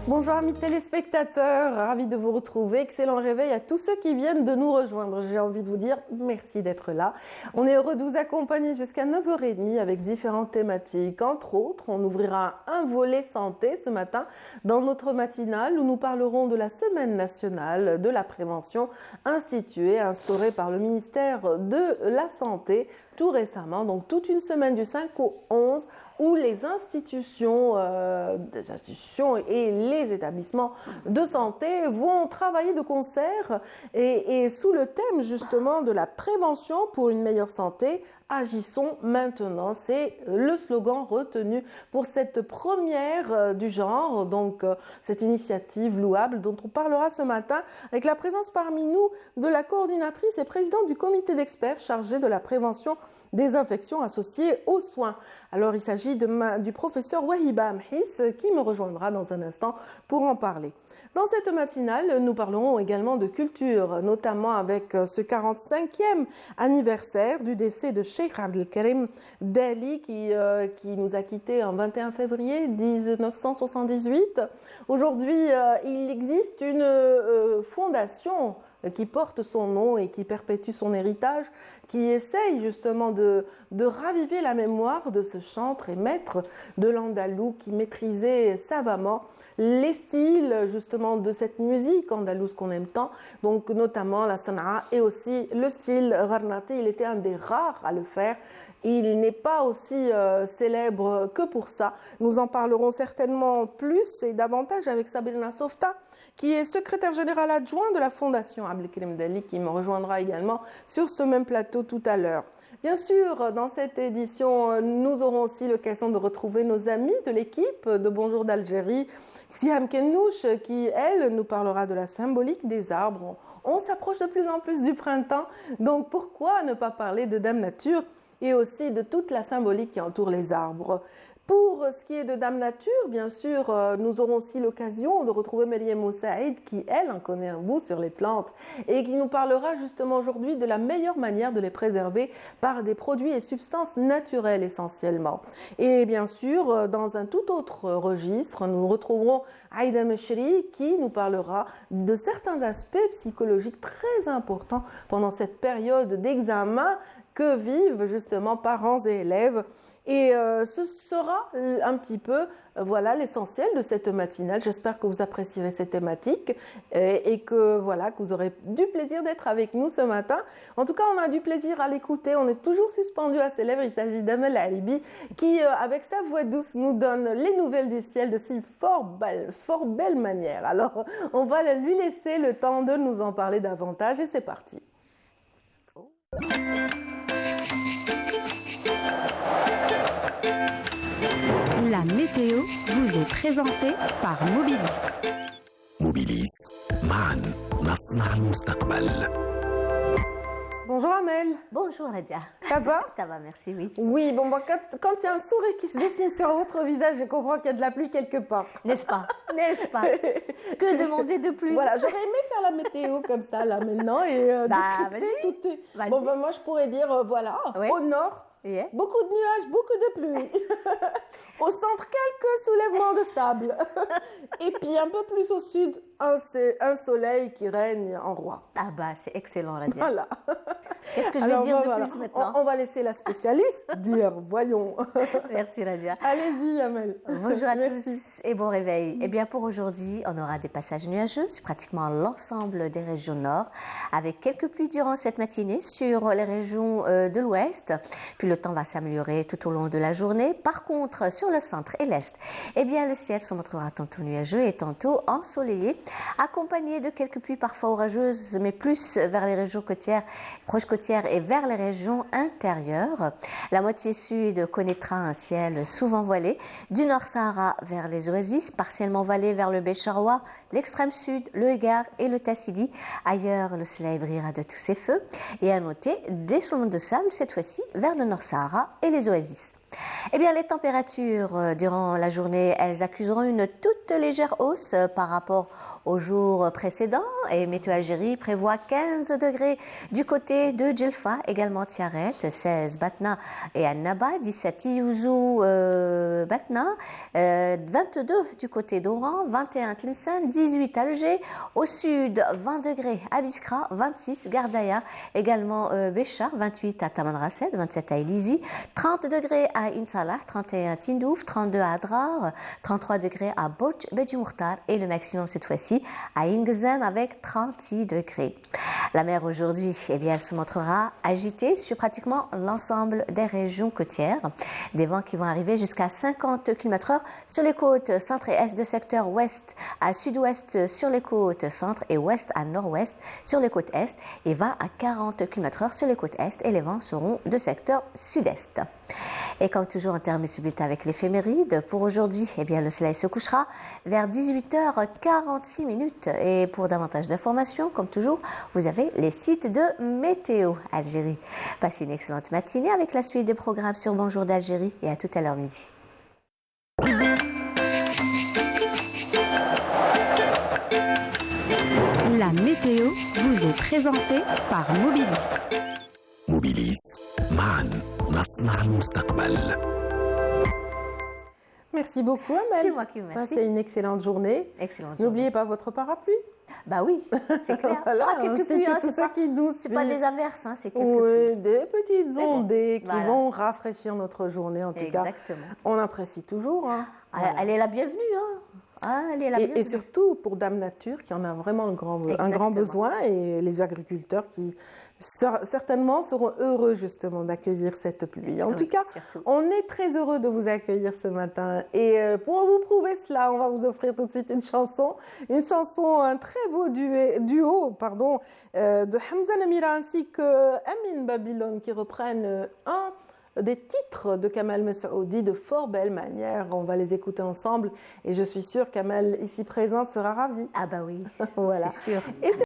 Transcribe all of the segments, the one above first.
Bonjour amis téléspectateurs, ravi de vous retrouver. Excellent réveil à tous ceux qui viennent de nous rejoindre. J'ai envie de vous dire merci d'être là. On est heureux de vous accompagner jusqu'à 9h30 avec différentes thématiques. Entre autres, on ouvrira un volet santé ce matin dans notre matinale où nous parlerons de la Semaine nationale de la prévention instaurée par le ministère de la Santé tout récemment, donc toute une semaine du 5 au 11 où les institutions et les établissements de santé vont travailler de concert et sous le thème justement de la prévention pour une meilleure santé. Agissons maintenant, c'est le slogan retenu pour cette première du genre, donc cette initiative louable dont on parlera ce matin avec la présence parmi nous de la coordinatrice et présidente du comité d'experts chargé de la prévention des infections associées aux soins. Alors il s'agit du professeur Wahiba Amhis qui me rejoindra dans un instant pour en parler. Dans cette matinale, nous parlerons également de culture, notamment avec ce 45e anniversaire du décès de Cheikh Abdelkarim Dali qui nous a quittés en 21 février 1978. Aujourd'hui, il existe une fondation qui porte son nom et qui perpétue son héritage, qui essaye justement de raviver la mémoire de ce chantre et maître de l'andalou qui maîtrisait savamment les styles justement de cette musique andalouse qu'on aime tant, donc notamment la sana'a et aussi le style gharnati. Il était un des rares à le faire. Il n'est pas aussi célèbre que pour ça. Nous en parlerons certainement plus et davantage avec Sabrina Softa, qui est secrétaire générale adjoint de la Fondation Abdelkarim Dali, qui me rejoindra également sur ce même plateau tout à l'heure. Bien sûr, dans cette édition, nous aurons aussi l'occasion de retrouver nos amis de l'équipe de Bonjour d'Algérie, Siam Kennouch, qui, elle, nous parlera de la symbolique des arbres. On s'approche de plus en plus du printemps, donc pourquoi ne pas parler de Dame Nature et aussi de toute la symbolique qui entoure les arbres. Pour ce qui est de Dame Nature, bien sûr, nous aurons aussi l'occasion de retrouver Meriem Moussaïd qui, elle, en connaît un bout sur les plantes et qui nous parlera justement aujourd'hui de la meilleure manière de les préserver par des produits et substances naturelles essentiellement. Et bien sûr, dans un tout autre registre, nous retrouverons Aïda Meshri qui nous parlera de certains aspects psychologiques très importants pendant cette période d'examen que vivent justement parents et élèves. Et ce sera un petit peu voilà l'essentiel de cette matinale. J'espère que vous apprécierez ces thématiques et que voilà que vous aurez du plaisir d'être avec nous ce matin. En tout cas, on a du plaisir à l'écouter. On est toujours suspendu à ses lèvres. Il s'agit d'Amel Alibi qui, avec sa voix douce, nous donne les nouvelles du ciel de si fort belle manière. Alors, on va lui laisser le temps de nous en parler davantage et c'est parti. La météo vous est présentée par Mobilis. Mobilis, معاً نصنع المستقبل. Bonjour Amel. Bonjour Nadia. Ça va? Ça va, merci, oui. Oui, bon, quand il y a un sourire qui se dessine sur votre visage, je comprends qu'il y a de la pluie quelque part. N'est-ce pas? N'est-ce pas? Que demander de plus? Voilà, j'aurais aimé faire la météo comme ça, là, maintenant, et décrypter tout est... Bon, ben, moi, je pourrais dire, voilà, oui. Au nord, yeah. Beaucoup de nuages, beaucoup de pluie. Au centre, quelques soulèvements de sable. Et puis, un peu plus au sud, un soleil qui règne en roi. Ah bah, c'est excellent, Nadia. Voilà. Qu'est-ce que je vais dire de plus maintenant? On va laisser la spécialiste dire, voyons. Merci, Nadia. Allez-y, Amel. Bonjour à tous et bon réveil. Eh bien, pour aujourd'hui, on aura des passages nuageux sur pratiquement l'ensemble des régions nord, avec quelques pluies durant cette matinée sur les régions de l'ouest. Puis le temps va s'améliorer tout au long de la journée. Par contre, sur le centre et l'est, eh bien, le ciel se montrera tantôt nuageux et tantôt ensoleillé, accompagné de quelques pluies parfois orageuses, mais plus vers les régions côtières, proches côtières et vers les régions intérieures. La moitié sud connaîtra un ciel souvent voilé, du Nord Sahara vers les oasis, partiellement voilé vers le Bécharoua, l'extrême sud, le Hégard et le Tassili. Ailleurs, le soleil brillera de tous ses feux. Et à noter, des soulèvements de sable, cette fois-ci, vers le Nord Sahara et les oasis. Eh bien, les températures durant la journée, elles accuseront une toute légère hausse par rapport au jour précédent. Et Météo Algérie prévoit 15 degrés du côté de Djelfa, également Tiaret, 16 Batna et Annaba, 17 Tiyouzou, Batna, 22 du côté d'Oran, 21 Tlemcen, 18 Alger, au sud 20 degrés à Biskra, 26 Gardaïa, également Béchar, 28 à Tamanrasset, 27 à Elizi, 30 degrés à Insalah, 31 à Tindouf, 32 à Adrar, 33 degrés à Bouch, Bedjimourtar et le maximum cette fois-ci à Ingzen avec 36 degrés. La mer aujourd'hui, eh bien, elle se montrera agitée sur pratiquement l'ensemble des régions côtières. Des vents qui vont arriver jusqu'à 50 km/h sur les côtes centre et est de secteur ouest à sud-ouest sur les côtes centre et ouest à nord-ouest sur les côtes est et 20 à 40 km/h sur les côtes est et les vents seront de secteur sud-est. Et comme toujours, on termine ce bulletin avec l'éphéméride. Pour aujourd'hui, eh bien, le soleil se couchera vers 18h46. Et pour davantage d'informations, comme toujours, vous avez les sites de Météo Algérie. Passez une excellente matinée avec la suite des programmes sur Bonjour d'Algérie et à tout à l'heure midi. La météo vous est présentée par Mobilis. موبيليس معا نصنع المستقبل. Merci beaucoup, Amel. C'est moi qui vous remercie. Passez une excellente journée. Excellente N'oubliez pas votre parapluie. Bah oui, c'est clair. Voilà, Ah, quelques c'est pluies, que hein, tout c'est ça pas, qui nous c'est pas suit. des averses, hein, c'est quelques Oui, pluies. des petites Mais bon, ondées qui voilà. vont rafraîchir notre journée, en tout cas. Exactement. On apprécie toujours. Hein. Voilà. Elle est la bienvenue, hein. Ah, elle est la bienvenue. Et surtout pour Dame Nature qui en a vraiment un grand Exactement. besoin et les agriculteurs qui certainement seront heureux justement d'accueillir cette pluie. En Oui, tout cas, surtout. on est très heureux de vous accueillir ce matin et pour vous prouver cela, on va vous offrir tout de suite une chanson, un très beau duo de Hamza Namira ainsi que Amin Babylone qui reprennent un des titres de Kamel Messaoudi de fort belle manière. On va les écouter ensemble et je suis sûre qu'Amel, ici présente, sera ravie. Ah bah oui, Voilà. c'est sûr. Et c'est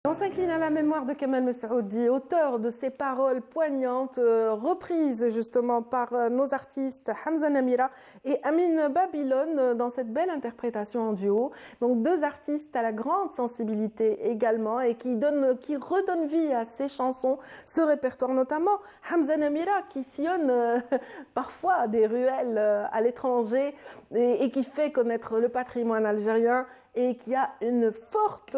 On s'incline à la mémoire de Kamal Messaoudi, auteur de ces paroles poignantes, reprises justement par nos artistes Hamza Namira et Amin Babylone dans cette belle interprétation en duo. Donc deux artistes à la grande sensibilité également et qui redonnent vie à ces chansons, ce répertoire notamment. Hamza Namira qui sillonne parfois des ruelles à l'étranger et qui fait connaître le patrimoine algérien et qui a une forte,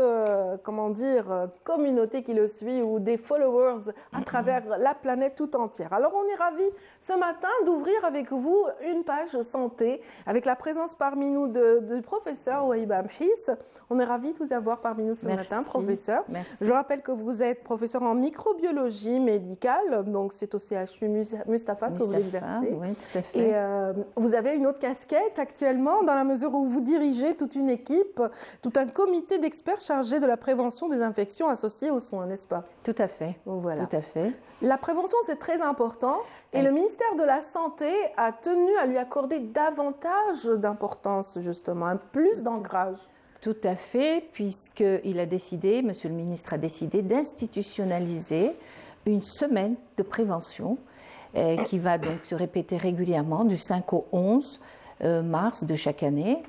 communauté qui le suit ou des followers à travers la planète tout entière. Alors on est ravis ce matin d'ouvrir avec vous une page santé avec la présence parmi nous du professeur Wahiba Mhis. On est ravis de vous avoir parmi nous ce matin, professeur. Merci. Je rappelle que vous êtes professeur en microbiologie médicale, donc c'est au CHU Mustapha que vous exercez. Oui, tout à fait. Et vous avez une autre casquette actuellement dans la mesure où vous dirigez toute une équipe, tout un comité d'experts chargé de la prévention des infections associées aux soins, n'est-ce pas? Tout à fait. Voilà. Tout à fait. La prévention, c'est très important et le ministère de la Santé a tenu à lui accorder davantage d'importance, justement, un plus d'ancrage. Tout à fait, puisqu'il a décidé, Monsieur le ministre a décidé d'institutionnaliser une semaine de prévention qui va donc se répéter régulièrement du 5 au 11 mars de chaque année.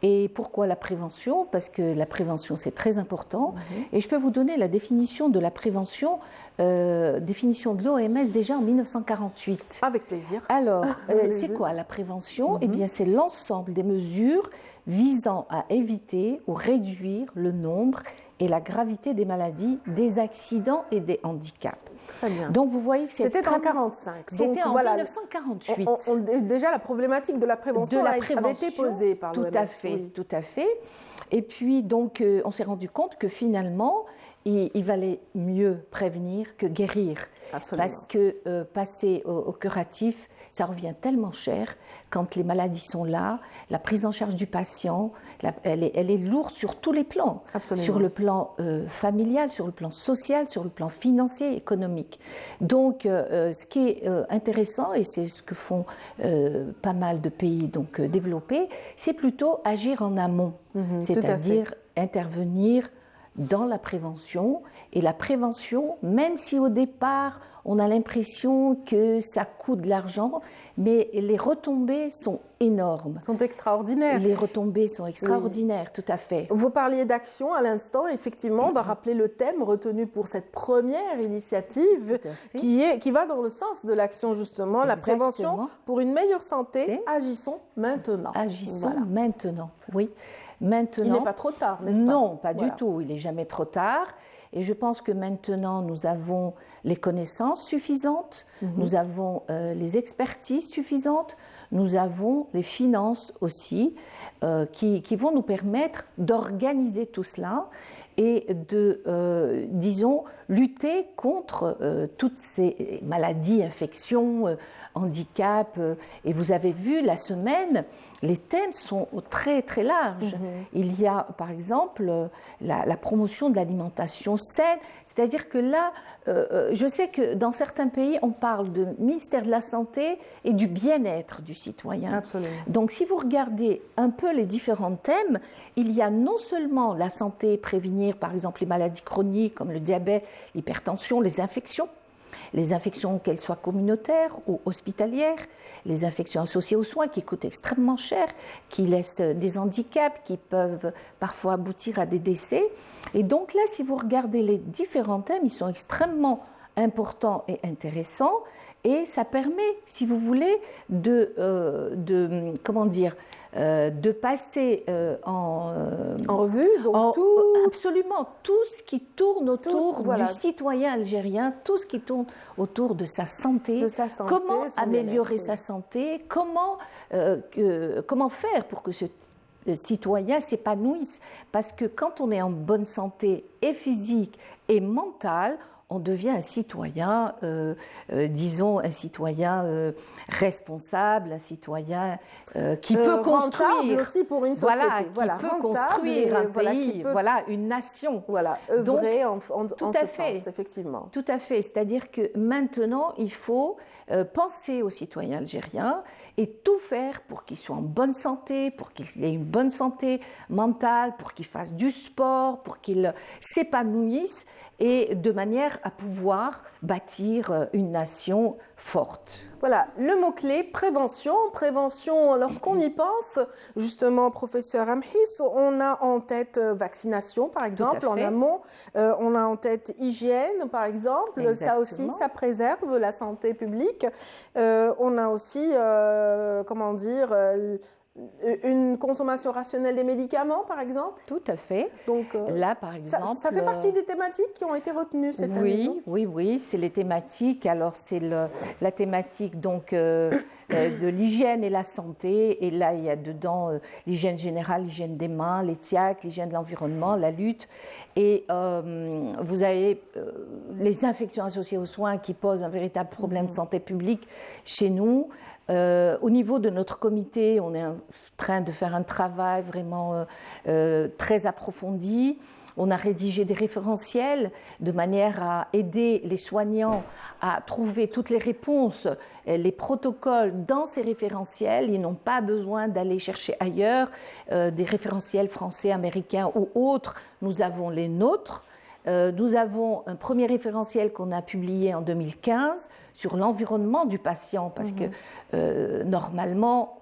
Et pourquoi la prévention? Parce que la prévention, c'est très important. Et je peux vous donner la définition de la prévention, définition de l'OMS déjà en 1948. Avec plaisir. Alors, c'est quoi la prévention? Eh bien, c'est l'ensemble des mesures visant à éviter ou réduire le nombre et la gravité des maladies, des accidents et des handicaps. Très bien. Donc, vous voyez que c'est C'était en 1945. C'était en 1948. Déjà, la problématique de la prévention avait été posée par l'OMS. Tout à fait, oui. Tout à fait. Et puis, donc, on s'est rendu compte que finalement, il valait mieux prévenir que guérir. Absolument. Parce que passer au curatif, ça revient tellement cher quand les maladies sont là. La prise en charge du patient, elle est lourde sur tous les plans. Absolument. Sur le plan familial, sur le plan social, sur le plan financier, économique. Donc, ce qui est intéressant, et c'est ce que font pas mal de pays donc, développés, c'est plutôt agir en amont, c'est-à-dire intervenir dans la prévention. Et la prévention, même si au départ on a l'impression que ça coûte de l'argent, mais les retombées sont énormes. Sont extraordinaires. Les retombées sont extraordinaires, tout à fait. Vous parliez d'action à l'instant, effectivement, on va rappeler le thème retenu pour cette première initiative qui va dans le sens de l'action justement, la prévention pour une meilleure santé. Agissons maintenant. Agissons maintenant, oui. Maintenant, il n'est pas trop tard, n'est-ce pas? Non, pas du tout. Il n'est jamais trop tard. Et je pense que maintenant, nous avons les connaissances suffisantes, nous avons les expertises suffisantes, nous avons les finances aussi qui vont nous permettre d'organiser tout cela et de, disons, lutter contre toutes ces maladies, infections, handicaps. Et vous avez vu la semaine, les thèmes sont très très larges. Il y a par exemple la promotion de l'alimentation saine, c'est-à-dire que là, je sais que dans certains pays, on parle de ministère de la Santé et du bien-être du citoyen. Absolument. Donc si vous regardez un peu les différents thèmes, il y a non seulement la santé, prévenir par exemple les maladies chroniques comme le diabète, l'hypertension, les infections qu'elles soient communautaires ou hospitalières, les infections associées aux soins qui coûtent extrêmement cher, qui laissent des handicaps, qui peuvent parfois aboutir à des décès. Et donc là, si vous regardez les différents thèmes, ils sont extrêmement importants et intéressants et ça permet, si vous voulez, de passer en revue donc absolument tout ce qui tourne autour du citoyen algérien, tout ce qui tourne autour de sa santé, comment améliorer sa santé, comment faire pour que ce citoyen s'épanouisse, parce que quand on est en bonne santé et physique et mentale, on devient un citoyen, disons un citoyen responsable, un citoyen qui peut construire aussi pour une société. Voilà, qui peut construire un pays, voilà, une nation. Voilà, œuvrer en tout ce à fait, sens, effectivement. Tout à fait, c'est-à-dire que maintenant, il faut penser aux citoyens algériens et tout faire pour qu'ils soient en bonne santé, pour qu'ils aient une bonne santé mentale, pour qu'ils fassent du sport, pour qu'ils s'épanouissent et de manière à pouvoir bâtir une nation forte. Voilà, le mot-clé, prévention. Prévention, lorsqu'on y pense, justement, professeur Amhis, on a en tête vaccination, par exemple, en amont. On a en tête hygiène, par exemple. Exactement. Ça aussi, ça préserve la santé publique. On a aussi, comment dire... une consommation rationnelle des médicaments, par exemple. Tout à fait. Donc, là, par exemple... Ça fait partie des thématiques qui ont été retenues cette année. Oui, c'est les thématiques. Alors, c'est la thématique donc, de l'hygiène et la santé. Et là, il y a dedans l'hygiène générale, l'hygiène des mains, les TIAC, l'hygiène de l'environnement, la lutte. Et vous avez les infections associées aux soins qui posent un véritable problème de santé publique chez nous. Au niveau de notre comité, on est en train de faire un travail vraiment très approfondi. On a rédigé des référentiels de manière à aider les soignants à trouver toutes les réponses, les protocoles dans ces référentiels. Ils n'ont pas besoin d'aller chercher ailleurs des référentiels français, américains ou autres. Nous avons les nôtres. Nous avons un premier référentiel qu'on a publié en 2015 sur l'environnement du patient parce que normalement,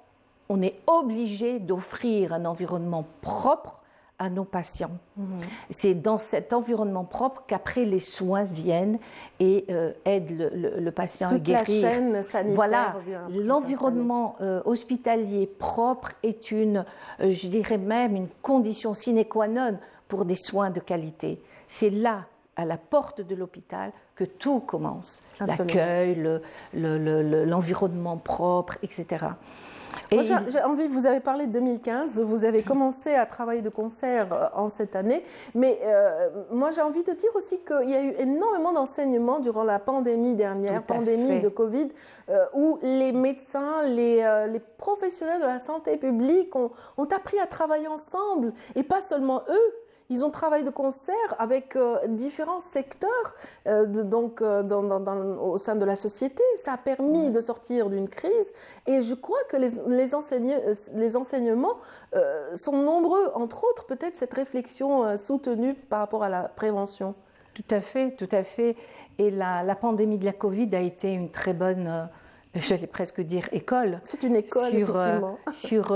on est obligé d'offrir un environnement propre à nos patients. C'est dans cet environnement propre qu'après les soins viennent et aident le patient à guérir. Toute la chaîne sanitaire. Voilà, l'environnement hospitalier propre est je dirais même une condition sine qua non pour des soins de qualité. C'est là, à la porte de l'hôpital, que tout commence. L'accueil, l'environnement propre, etc. Moi, j'ai envie, vous avez parlé de 2015, vous avez commencé à travailler de concert en cette année, mais moi j'ai envie de dire aussi qu'il y a eu énormément d'enseignements durant la pandémie dernière, pandémie de Covid, où les médecins, les professionnels de la santé publique ont appris à travailler ensemble, et pas seulement eux. Ils ont travaillé de concert avec différents secteurs au sein de la société. Ça a permis de sortir d'une crise. Et je crois que les enseignements sont nombreux, entre autres peut-être cette réflexion soutenue par rapport à la prévention. Tout à fait, tout à fait. Et la pandémie de la Covid a été une très bonne, j'allais presque dire, école. C'est une école, effectivement. Sur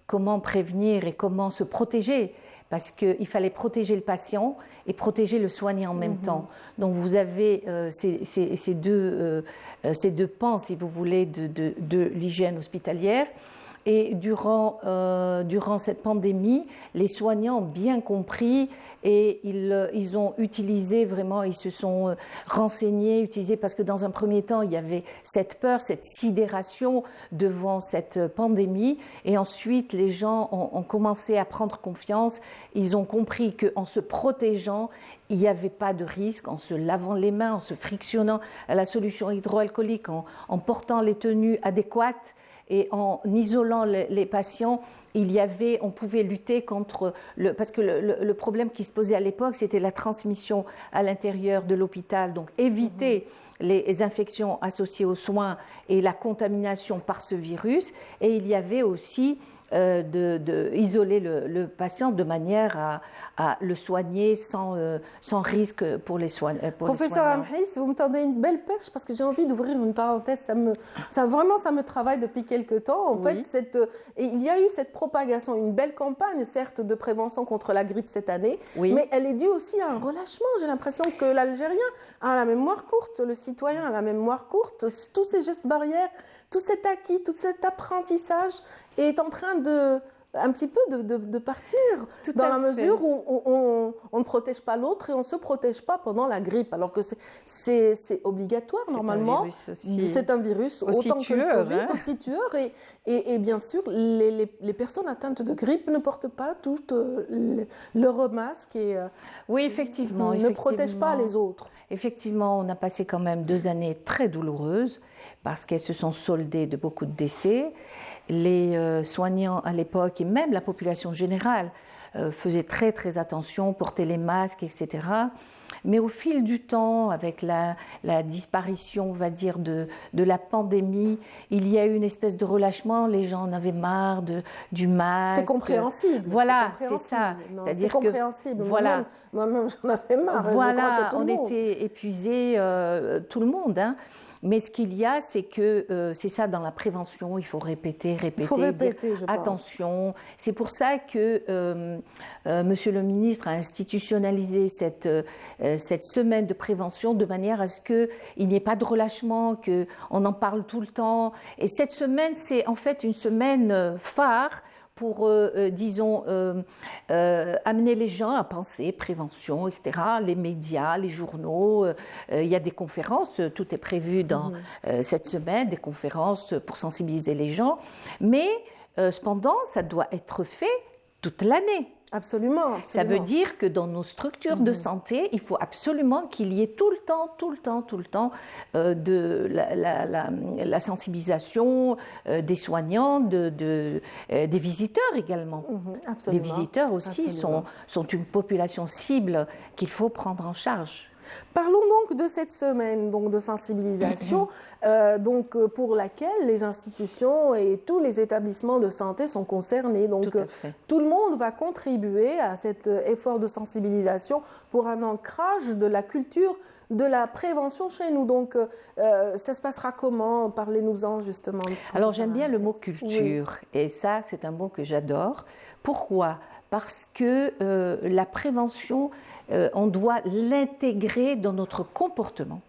comment prévenir et comment se protéger. Parce qu'il fallait protéger le patient et protéger le soignant en même temps. Donc vous avez ces deux pans, si vous voulez, de l'hygiène hospitalière. Et durant cette pandémie, les soignants ont bien compris et ils ont utilisé vraiment, ils se sont renseignés, parce que dans un premier temps, il y avait cette peur, cette sidération devant cette pandémie. Et ensuite, les gens ont commencé à prendre confiance. Ils ont compris qu'en se protégeant, il n'y avait pas de risque, en se lavant les mains, en se frictionnant à la solution hydroalcoolique, en portant les tenues adéquates, et en isolant les patients, on pouvait lutter contre parce que le problème qui se posait à l'époque, c'était la transmission à l'intérieur de l'hôpital. Donc éviter les infections associées aux soins et la contamination par ce virus. Et il y avait aussi isoler le patient de manière à le soigner sans risque pour les soignants. Professeur Amhis, vous me tendez une belle perche parce que j'ai envie d'ouvrir une parenthèse. Ça me travaille depuis quelque temps. En fait, il y a eu cette propagation, une belle campagne, certes, de prévention contre la grippe cette année, mais elle est due aussi à un relâchement. J'ai l'impression que l'Algérien a la mémoire courte, le citoyen a la mémoire courte, tous ces gestes barrières, tout cet acquis, tout cet apprentissage est en train de un petit peu de partir, Tout dans à la fait. mesure où on ne protège pas l'autre et on ne se protège pas pendant la grippe, alors que c'est obligatoire C'est un normalement. virus aussi. C'est un virus Aussi autant tueur, que le Covid, hein. aussi tueur. Et bien sûr, les personnes atteintes de grippe ne portent pas toutes leur masque et Oui, effectivement. ne protègent pas les autres. Effectivement, on a passé quand même 2 années très douloureuses parce qu'elles se sont soldées de beaucoup de décès. Les soignants à l'époque et même la population générale faisaient très très attention, portaient les masques, etc. Mais au fil du temps, avec la disparition, on va dire, de la pandémie, il y a eu une espèce de relâchement. Les gens en avaient marre du masque. C'est compréhensible. Voilà, c'est ça. C'est compréhensible. Voilà. Moi-même, j'en avais marre. Voilà, on était épuisés, tout le monde. Hein. Mais ce qu'il y a, c'est que c'est ça dans la prévention, il faut répéter, dire attention. C'est pour ça que Monsieur le ministre a institutionnalisé cette semaine de prévention de manière à ce qu'il n'y ait pas de relâchement, qu'on en parle tout le temps. Et cette semaine, c'est en fait une semaine phare pour, disons, amener les gens à penser prévention, etc. Les médias, les journaux, il y a des conférences, tout est prévu dans cette semaine, des conférences pour sensibiliser les gens, mais cependant, ça doit être fait toute l'année. Absolument. Ça veut dire que dans nos structures de santé, il faut absolument qu'il y ait tout le temps de la sensibilisation des soignants, des visiteurs également. Les visiteurs aussi sont une population cible qu'il faut prendre en charge. Parlons donc de cette semaine de sensibilisation pour laquelle les institutions et tous les établissements de santé sont concernés. Donc, tout le monde va contribuer à cet effort de sensibilisation pour un ancrage de la culture de la prévention chez nous. Donc, ça se passera comment? Parlez-nous-en justement. Alors, j'aime bien le mot culture et ça, c'est un mot que j'adore. Pourquoi? Parce que la prévention, on doit l'intégrer dans notre comportement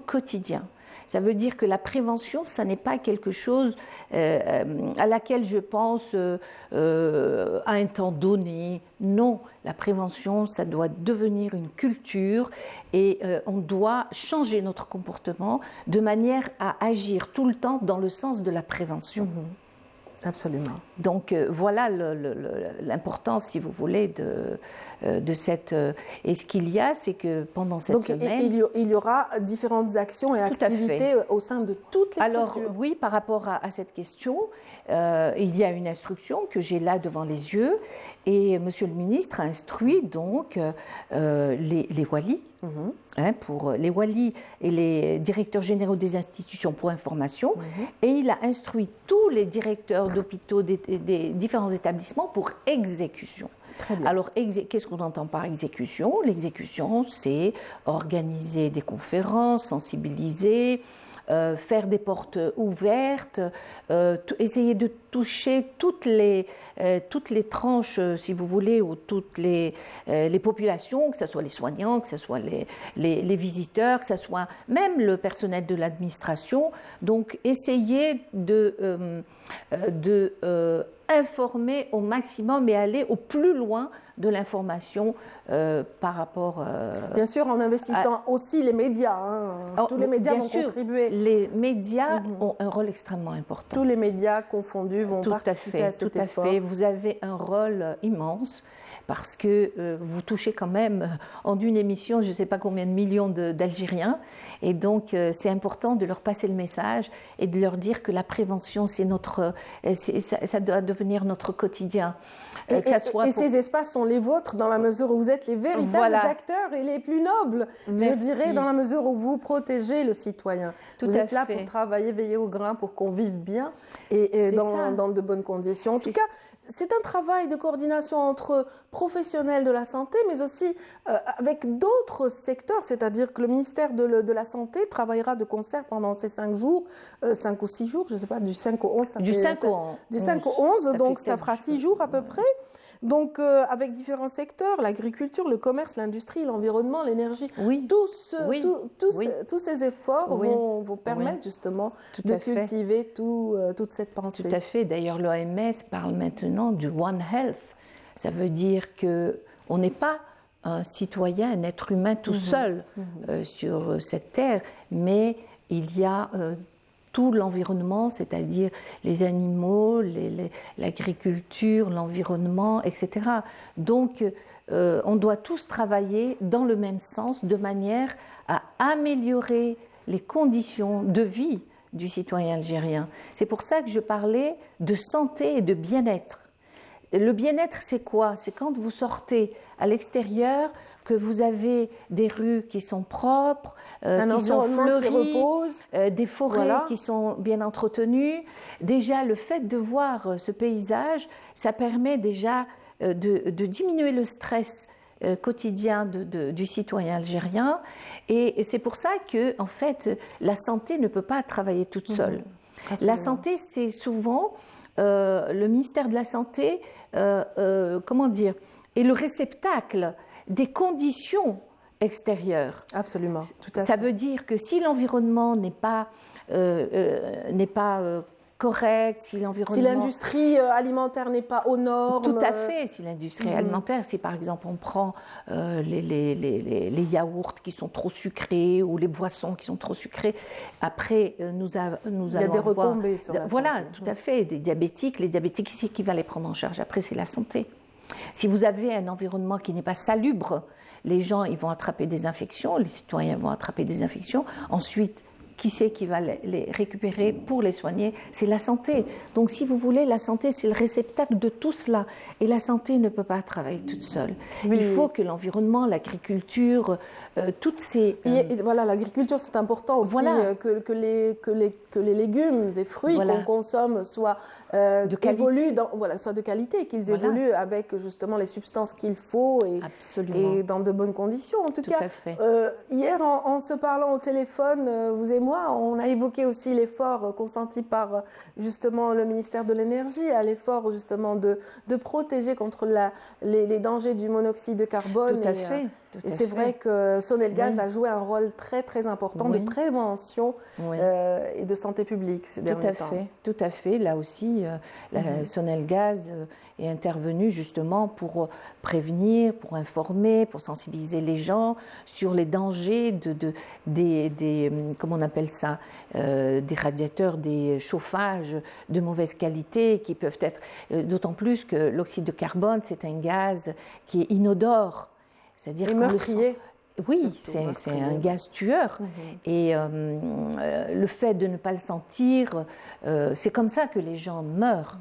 quotidien. Ça veut dire que la prévention, ça n'est pas quelque chose à laquelle je pense à un temps donné. Non, la prévention, ça doit devenir une culture et on doit changer notre comportement de manière à agir tout le temps dans le sens de la prévention. Absolument. Donc voilà l'importance, si vous voulez, de cette... Et ce qu'il y a, c'est que pendant cette semaine... Il y aura différentes actions et activités au sein de toutes les structures. Alors oui, par rapport à cette question, il y a une instruction que j'ai là devant les yeux et Monsieur le ministre a instruit donc les walis, pour les walis et les directeurs généraux des institutions pour information, et il a instruit tous les directeurs d'hôpitaux des différents établissements pour exécution. Alors, qu'est-ce qu'on entend par exécution? L'exécution, c'est organiser des conférences, sensibiliser, faire des portes ouvertes, essayer de toucher toutes les tranches, si vous voulez, ou toutes les populations, que ce soit les soignants, que ce soit les visiteurs, que ce soit même le personnel de l'administration. Donc, essayer de informer au maximum et aller au plus loin de l'information par rapport... Bien sûr, en investissant aussi les médias. Tous les médias vont contribuer. Les médias ont un rôle extrêmement important. Tous les médias confondus vont participer à cet effort. Tout à fait. Vous avez un rôle immense parce que vous touchez quand même en une émission, je ne sais pas combien de millions d'Algériens. Et donc, c'est important de leur passer le message et de leur dire que la prévention, ça doit devenir notre quotidien. Ces espaces sont les vôtres dans la mesure où vous êtes les véritables acteurs et les plus nobles, je dirais, dans la mesure où vous protégez le citoyen. Vous êtes là pour travailler, veiller au grain, pour qu'on vive bien et dans de bonnes conditions. En tout cas, c'est un travail de coordination entre professionnels de la santé, mais aussi avec d'autres secteurs, c'est-à-dire que le ministère de la Santé travaillera de concert pendant ces 5 jours, 5 ou 6 jours, je ne sais pas, du 5 au 11. Du 5 au 11. Du 5 au 11, donc ça fera 6 jours à peu près. Donc, avec différents secteurs, l'agriculture, le commerce, l'industrie, l'environnement, l'énergie, tous ces efforts vont permettre justement de cultiver toute cette pensée. Tout à fait. D'ailleurs, l'OMS parle maintenant du One Health. Ça veut dire qu'on n'est pas un citoyen, un être humain tout seul sur cette terre, mais il y a tout l'environnement, c'est-à-dire les animaux, l'agriculture, l'environnement, etc. Donc, on doit tous travailler dans le même sens, de manière à améliorer les conditions de vie du citoyen algérien. C'est pour ça que je parlais de santé et de bien-être. Le bien-être, c'est quoi? C'est quand vous sortez à l'extérieur, que vous avez des rues qui sont propres, qui sont fleuries, des forêts qui sont bien entretenues. Déjà, le fait de voir ce paysage, ça permet déjà de diminuer le stress quotidien du citoyen algérien. Et c'est pour ça que, en fait, la santé ne peut pas travailler toute seule. La santé, c'est souvent le ministère de la Santé, comment dire, est le réceptacle des conditions extérieures. Absolument, tout à fait. Ça veut dire que si l'environnement n'est pas correct, si l'industrie alimentaire n'est pas aux normes. Tout à fait, si l'industrie alimentaire, si par exemple on prend les yaourts qui sont trop sucrés ou les boissons qui sont trop sucrées, après nous allons il y a des retombées sur la santé. Voilà, tout à fait, les diabétiques, c'est qui va les prendre en charge. Après, c'est la santé. Si vous avez un environnement qui n'est pas salubre, les gens ils vont attraper des infections, les citoyens vont attraper des infections. Ensuite, qui c'est qui va les récupérer pour les soigner? C'est la santé. Donc, si vous voulez, la santé, c'est le réceptacle de tout cela. Et la santé ne peut pas travailler toute seule. Oui. Il faut que l'environnement, l'agriculture, toutes ces... Voilà, l'agriculture, c'est important aussi, que les légumes et fruits qu'on consomme soient de qualité, qu'ils évoluent avec justement les substances qu'il faut et dans de bonnes conditions. En tout cas, à fait. Hier, en se parlant au téléphone, vous et moi, on a évoqué aussi l'effort consenti par justement le ministère de l'Énergie, à l'effort justement de protéger contre les dangers du monoxyde de carbone. Tout à fait. Et c'est vrai que Sonelgaz a joué un rôle très très important de prévention et de santé publique ces derniers temps. Tout à fait. Là aussi, Sonelgaz est intervenu justement pour prévenir, pour informer, pour sensibiliser les gens sur les dangers des comment on appelle ça, des radiateurs, des chauffages de mauvaise qualité qui peuvent être, d'autant plus que l'oxyde de carbone, c'est un gaz qui est inodore. C'est-à-dire meurtrier. Oui, c'est un gaz tueur. Et le fait de ne pas le sentir, c'est comme ça que les gens meurent.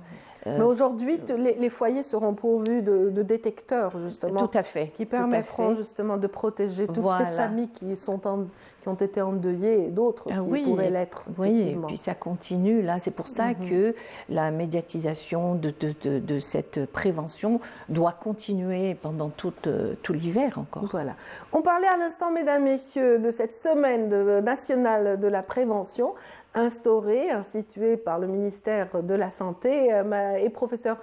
Mais aujourd'hui, les foyers seront pourvus de détecteurs, justement. Tout à fait. Qui permettront justement de protéger toutes ces familles qui ont été endeuillées et d'autres qui pourraient l'être. Oui, et puis ça continue. Là, c'est pour ça que la médiatisation de cette prévention doit continuer pendant tout l'hiver encore. Voilà. On parlait à l'instant, mesdames, messieurs, de cette semaine nationale de la prévention instaurée, instituée par le ministère de la Santé, et professeur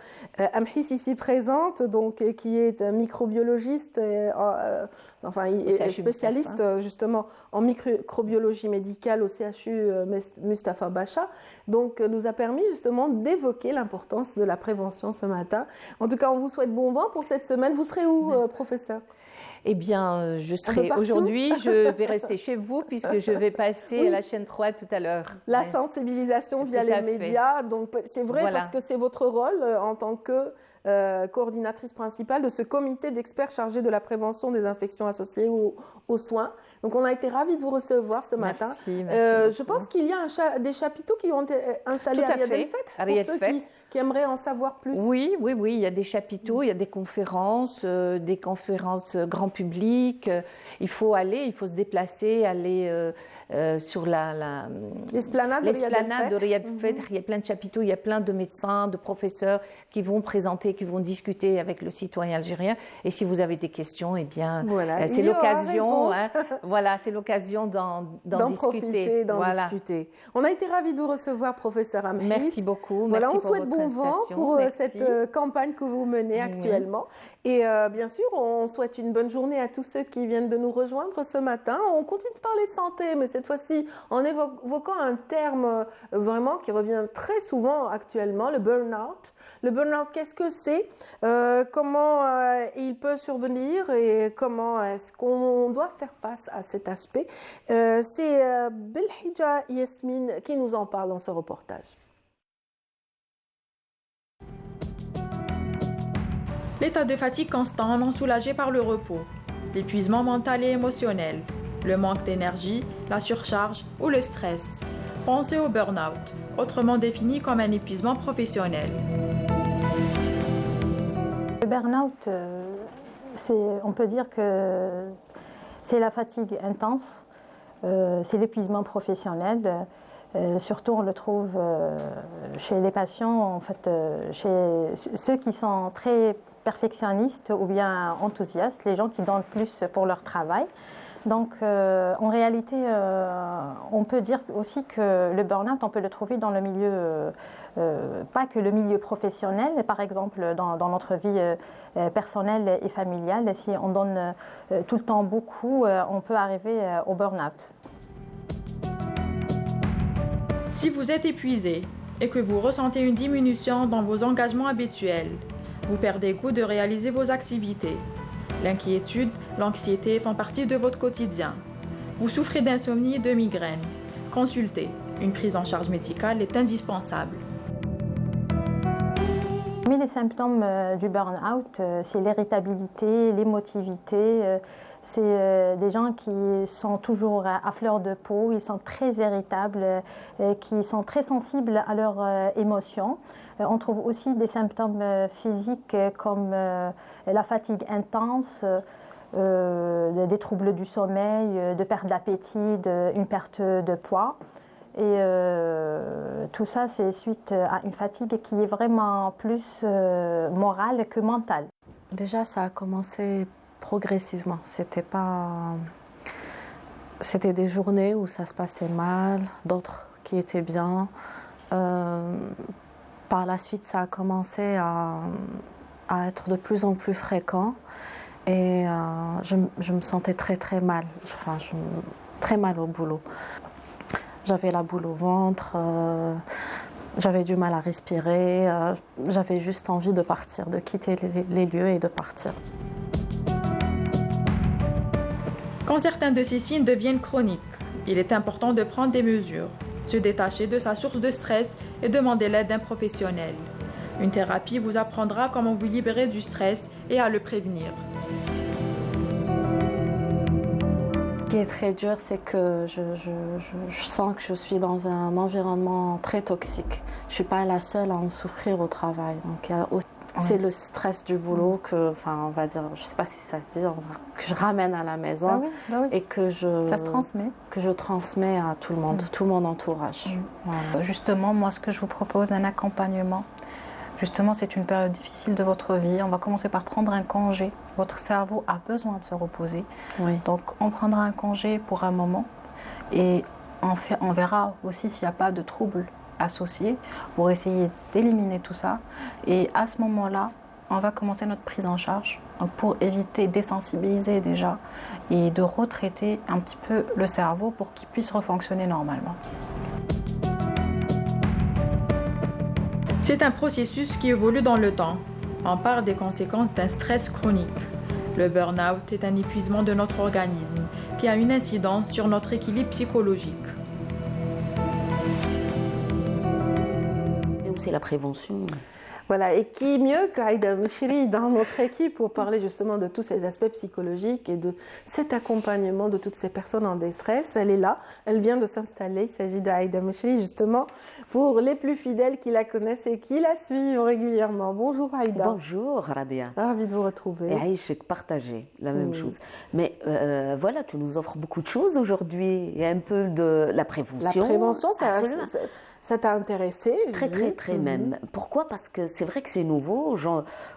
Amhis ici présente, donc, qui est un microbiologiste, spécialiste justement en microbiologie médicale au CHU Mustapha Bacha, donc nous a permis justement d'évoquer l'importance de la prévention ce matin. En tout cas, on vous souhaite bon vent pour cette semaine. Vous serez où, professeur ? Eh bien, je serai aujourd'hui, je vais rester chez vous puisque je vais passer à la chaîne 3 tout à l'heure. La sensibilisation via les médias, donc c'est vrai parce que c'est votre rôle en tant que coordinatrice principale de ce comité d'experts chargé de la prévention des infections associées aux soins. Donc, on a été ravis de vous recevoir ce matin. Merci je pense qu'il y a des chapiteaux qui ont été installés à Riyad El Feth qui aimeraient en savoir plus. Oui, il y a des chapiteaux, il y a des conférences grand public. Il faut se déplacer, aller sur l'esplanade de Riyad El Feth. Il y a plein de chapiteaux, il y a plein de médecins, de professeurs qui vont présenter, qui vont discuter avec le citoyen algérien. Et si vous avez des questions, eh bien, c'est l'occasion. Voilà, c'est l'occasion d'en discuter. Discuter. On a été ravis de vous recevoir, professeur Amhis. Merci beaucoup. Voilà, on souhaite bon bon vent pour cette campagne que vous menez actuellement. Et bien sûr, on souhaite une bonne journée à tous ceux qui viennent de nous rejoindre ce matin. On continue de parler de santé, mais cette fois-ci en évoquant un terme vraiment qui revient très souvent actuellement, le burn-out. Le burn-out, qu'est-ce que c'est? Comment il peut survenir et comment est-ce qu'on doit faire face à cet aspect? C'est Belhija Yasmine qui nous en parle dans ce reportage. L'état de fatigue constant non soulagé par le repos, l'épuisement mental et émotionnel, le manque d'énergie, la surcharge ou le stress. Pensez au burn-out, autrement défini comme un épuisement professionnel. Le burn-out, on peut dire que c'est la fatigue intense, c'est l'épuisement professionnel. Surtout, on le trouve chez les patients, en fait, chez ceux qui sont très perfectionnistes ou bien enthousiastes, les gens qui donnent plus pour leur travail. Donc, en réalité, on peut dire aussi que le burn-out, on peut le trouver dans le milieu, pas que le milieu professionnel, mais par exemple dans notre vie personnelle et familiale. Si on donne tout le temps beaucoup, on peut arriver au burn-out. Si vous êtes épuisé et que vous ressentez une diminution dans vos engagements habituels, vous perdez goût de réaliser vos activités. L'inquiétude, l'anxiété font partie de votre quotidien. Vous souffrez d'insomnie et de migraine. Consultez. Une prise en charge médicale est indispensable. Parmi les symptômes du burn-out, c'est l'irritabilité, l'émotivité. C'est des gens qui sont toujours à fleur de peau, ils sont très irritables, qui sont très sensibles à leurs émotions. On trouve aussi des symptômes physiques comme la fatigue intense, des troubles du sommeil, de perte d'appétit, une perte de poids. Et tout ça, c'est suite à une fatigue qui est vraiment plus morale que mentale. Déjà, ça a commencé progressivement. C'était des journées où ça se passait mal, d'autres qui étaient bien. Par la suite, ça a commencé à être de plus en plus fréquent et je me sentais très très mal, très mal au boulot. J'avais la boule au ventre, j'avais du mal à respirer, j'avais juste envie de partir, de quitter les lieux et de partir. Quand certains de ces signes deviennent chroniques, il est important de prendre des mesures, se détacher de sa source de stress et demander l'aide d'un professionnel. Une thérapie vous apprendra comment vous libérer du stress et à le prévenir. Ce qui est très dur, c'est que je sens que je suis dans un environnement très toxique. Je ne suis pas la seule à en souffrir au travail. Donc, c'est le stress du boulot que, on va dire, je ne sais pas si ça se dit, que je ramène à la maison et que ça se transmet. Que je transmets à tout le monde, tout mon entourage. Voilà. Justement, moi, ce que je vous propose, un accompagnement. Justement, c'est une période difficile de votre vie. On va commencer par prendre un congé. Votre cerveau a besoin de se reposer. Oui. Donc, on prendra un congé pour un moment et on verra aussi s'il n'y a pas de troubles associés pour essayer d'éliminer tout ça. Et à ce moment-là, on va commencer notre prise en charge pour éviter, désensibiliser déjà et de retraiter un petit peu le cerveau pour qu'il puisse refonctionner normalement. C'est un processus qui évolue dans le temps. On parle des conséquences d'un stress chronique. Le burn-out est un épuisement de notre organisme qui a une incidence sur notre équilibre psychologique. C'est la prévention. Voilà, et qui mieux qu'Aïda Mouchiri dans notre équipe pour parler justement de tous ces aspects psychologiques et de cet accompagnement de toutes ces personnes en détresse. Elle est là, elle vient de s'installer. Il s'agit d'Aïda Mouchiri justement pour les plus fidèles qui la connaissent et qui la suivent régulièrement. Bonjour Aïda. Bonjour Radia. Ravie de vous retrouver. Et Aïchek, partager la même chose. Mais voilà, tu nous offres beaucoup de choses aujourd'hui. Il y a un peu de la prévention. La prévention, Ça t'a intéressé? Très, très, très même. Pourquoi? Parce que c'est vrai que c'est nouveau.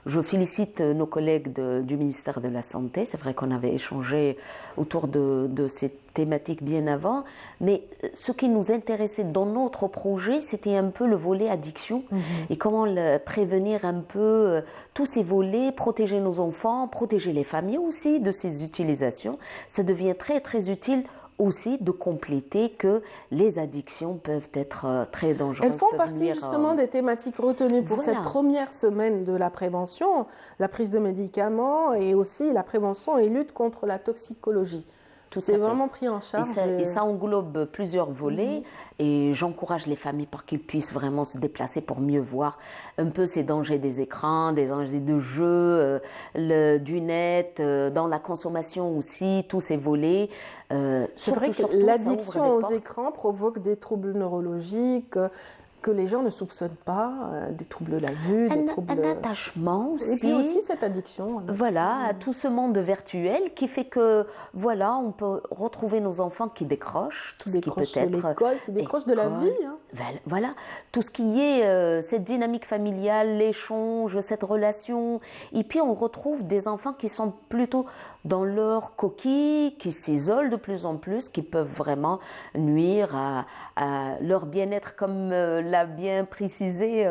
Je félicite nos collègues du ministère de la Santé. C'est vrai qu'on avait échangé autour de ces thématiques bien avant. Mais ce qui nous intéressait dans notre projet, c'était un peu le volet addiction et comment prévenir un peu tous ces volets, protéger nos enfants, protéger les familles aussi de ces utilisations. Ça devient très, très utile aussi de compléter que les addictions peuvent être très dangereuses. Elles font partie justement des thématiques retenues pour cette première semaine de la prévention, la prise de médicaments et aussi la prévention et lutte contre la toxicologie. C'est vraiment pris en charge. Et ça englobe plusieurs volets et j'encourage les familles pour qu'ils puissent vraiment se déplacer pour mieux voir un peu ces dangers des écrans, des dangers de jeux, du net, dans la consommation aussi, tous ces volets. C'est vrai que l'addiction aux écrans provoque des troubles neurologiques que les gens ne soupçonnent pas, des troubles de la vue, un attachement aussi. Et puis aussi cette addiction. Voilà, à tout ce monde virtuel qui fait que, voilà, on peut retrouver nos enfants qui décrochent, tout ce qui peut être l'école, qui décrochent de la vie. Hein. Voilà, tout ce qui est cette dynamique familiale, l'échange, cette relation. Et puis on retrouve des enfants qui sont plutôt dans leur coquille, qui s'isolent de plus en plus, qui peuvent vraiment nuire à leur bien-être, comme l'a bien précisé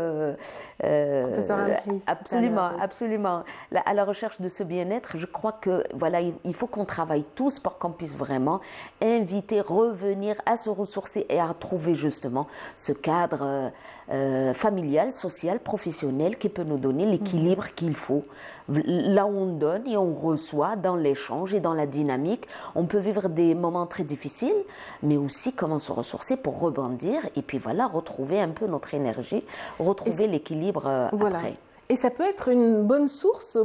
absolument. À la recherche de ce bien-être, je crois que voilà, il faut qu'on travaille tous pour qu'on puisse vraiment inviter, revenir à se ressourcer et à trouver justement ce cadre familial, social, professionnel qui peut nous donner l'équilibre qu'il faut. Là où on donne et on reçoit dans l'échange et dans la dynamique, on peut vivre des moments très difficiles, mais aussi comment se ressourcer pour rebondir et puis voilà, retrouver un peu notre énergie, retrouver l'équilibre après. Et ça peut être une bonne source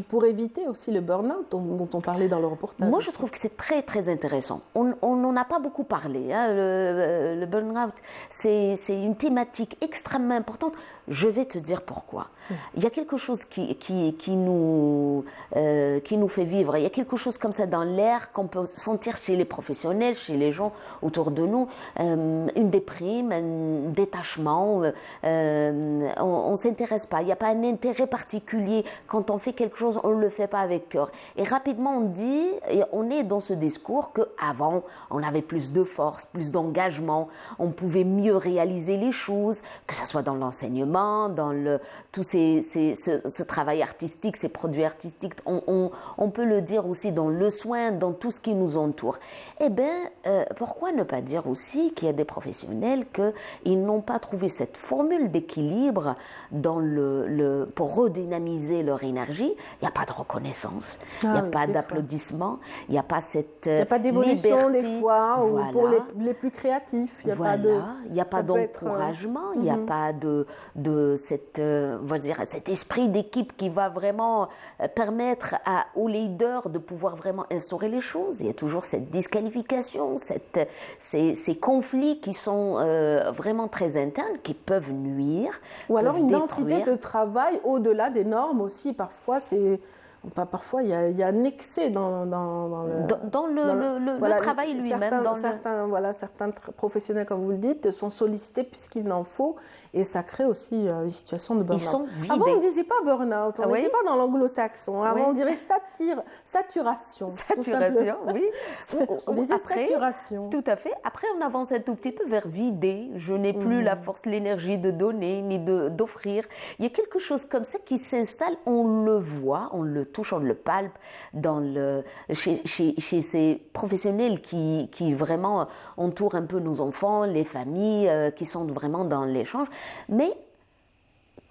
pour éviter aussi le burn-out dont on parlait dans le reportage. Moi, je trouve que c'est très, très intéressant. On n'en a pas beaucoup parlé. Hein. Le burn-out, c'est une thématique extrêmement importante. Je vais te dire pourquoi. Il y a quelque chose qui nous fait vivre. Il y a quelque chose comme ça dans l'air qu'on peut sentir chez les professionnels, chez les gens autour de nous. Une déprime, un détachement. On ne s'intéresse pas. Il n'y a pas un intérêt particulier. Quand on fait quelque chose, on ne le fait pas avec cœur. Et rapidement, on dit, et on est dans ce discours qu'avant, on avait plus de force, plus d'engagement. On pouvait mieux réaliser les choses, que ce soit dans l'enseignement, dans tout ce travail artistique, ces produits artistiques, on peut le dire aussi dans le soin, dans tout ce qui nous entoure. Eh bien, pourquoi ne pas dire aussi qu'il y a des professionnels qu'ils n'ont pas trouvé cette formule d'équilibre pour redynamiser leur énergie. Il n'y a pas de reconnaissance, il n'y a pas d'applaudissements, il n'y a pas cette liberté. Il n'y a pas d'évolution des fois, ou pour les plus créatifs. Il n'y a pas d'encouragement, il n'y a pas de cet esprit d'équipe qui va vraiment permettre aux leaders de pouvoir vraiment instaurer les choses. Il y a toujours cette disqualification, ces conflits qui sont vraiment très internes, qui peuvent nuire. Ou alors une densité de travail au-delà des normes aussi. Parfois, il y a un excès dans le travail lui-même. Certains professionnels, comme vous le dites, sont sollicités puisqu'il en faut et ça crée aussi une situation de burn-out. Avant, on ne disait pas burn-out, on n'était pas dans l'anglo-saxon. Avant, on dirait saturation. Saturation, oui. On disait saturation. Tout à fait. Après, on avance un tout petit peu vers vider. Je n'ai plus la force, l'énergie de donner ni d'offrir. Il y a quelque chose comme ça qui s'installe, on le voit, on le touche, on le palpe chez ces professionnels qui vraiment entourent un peu nos enfants, les familles, qui sont vraiment dans l'échange. Mais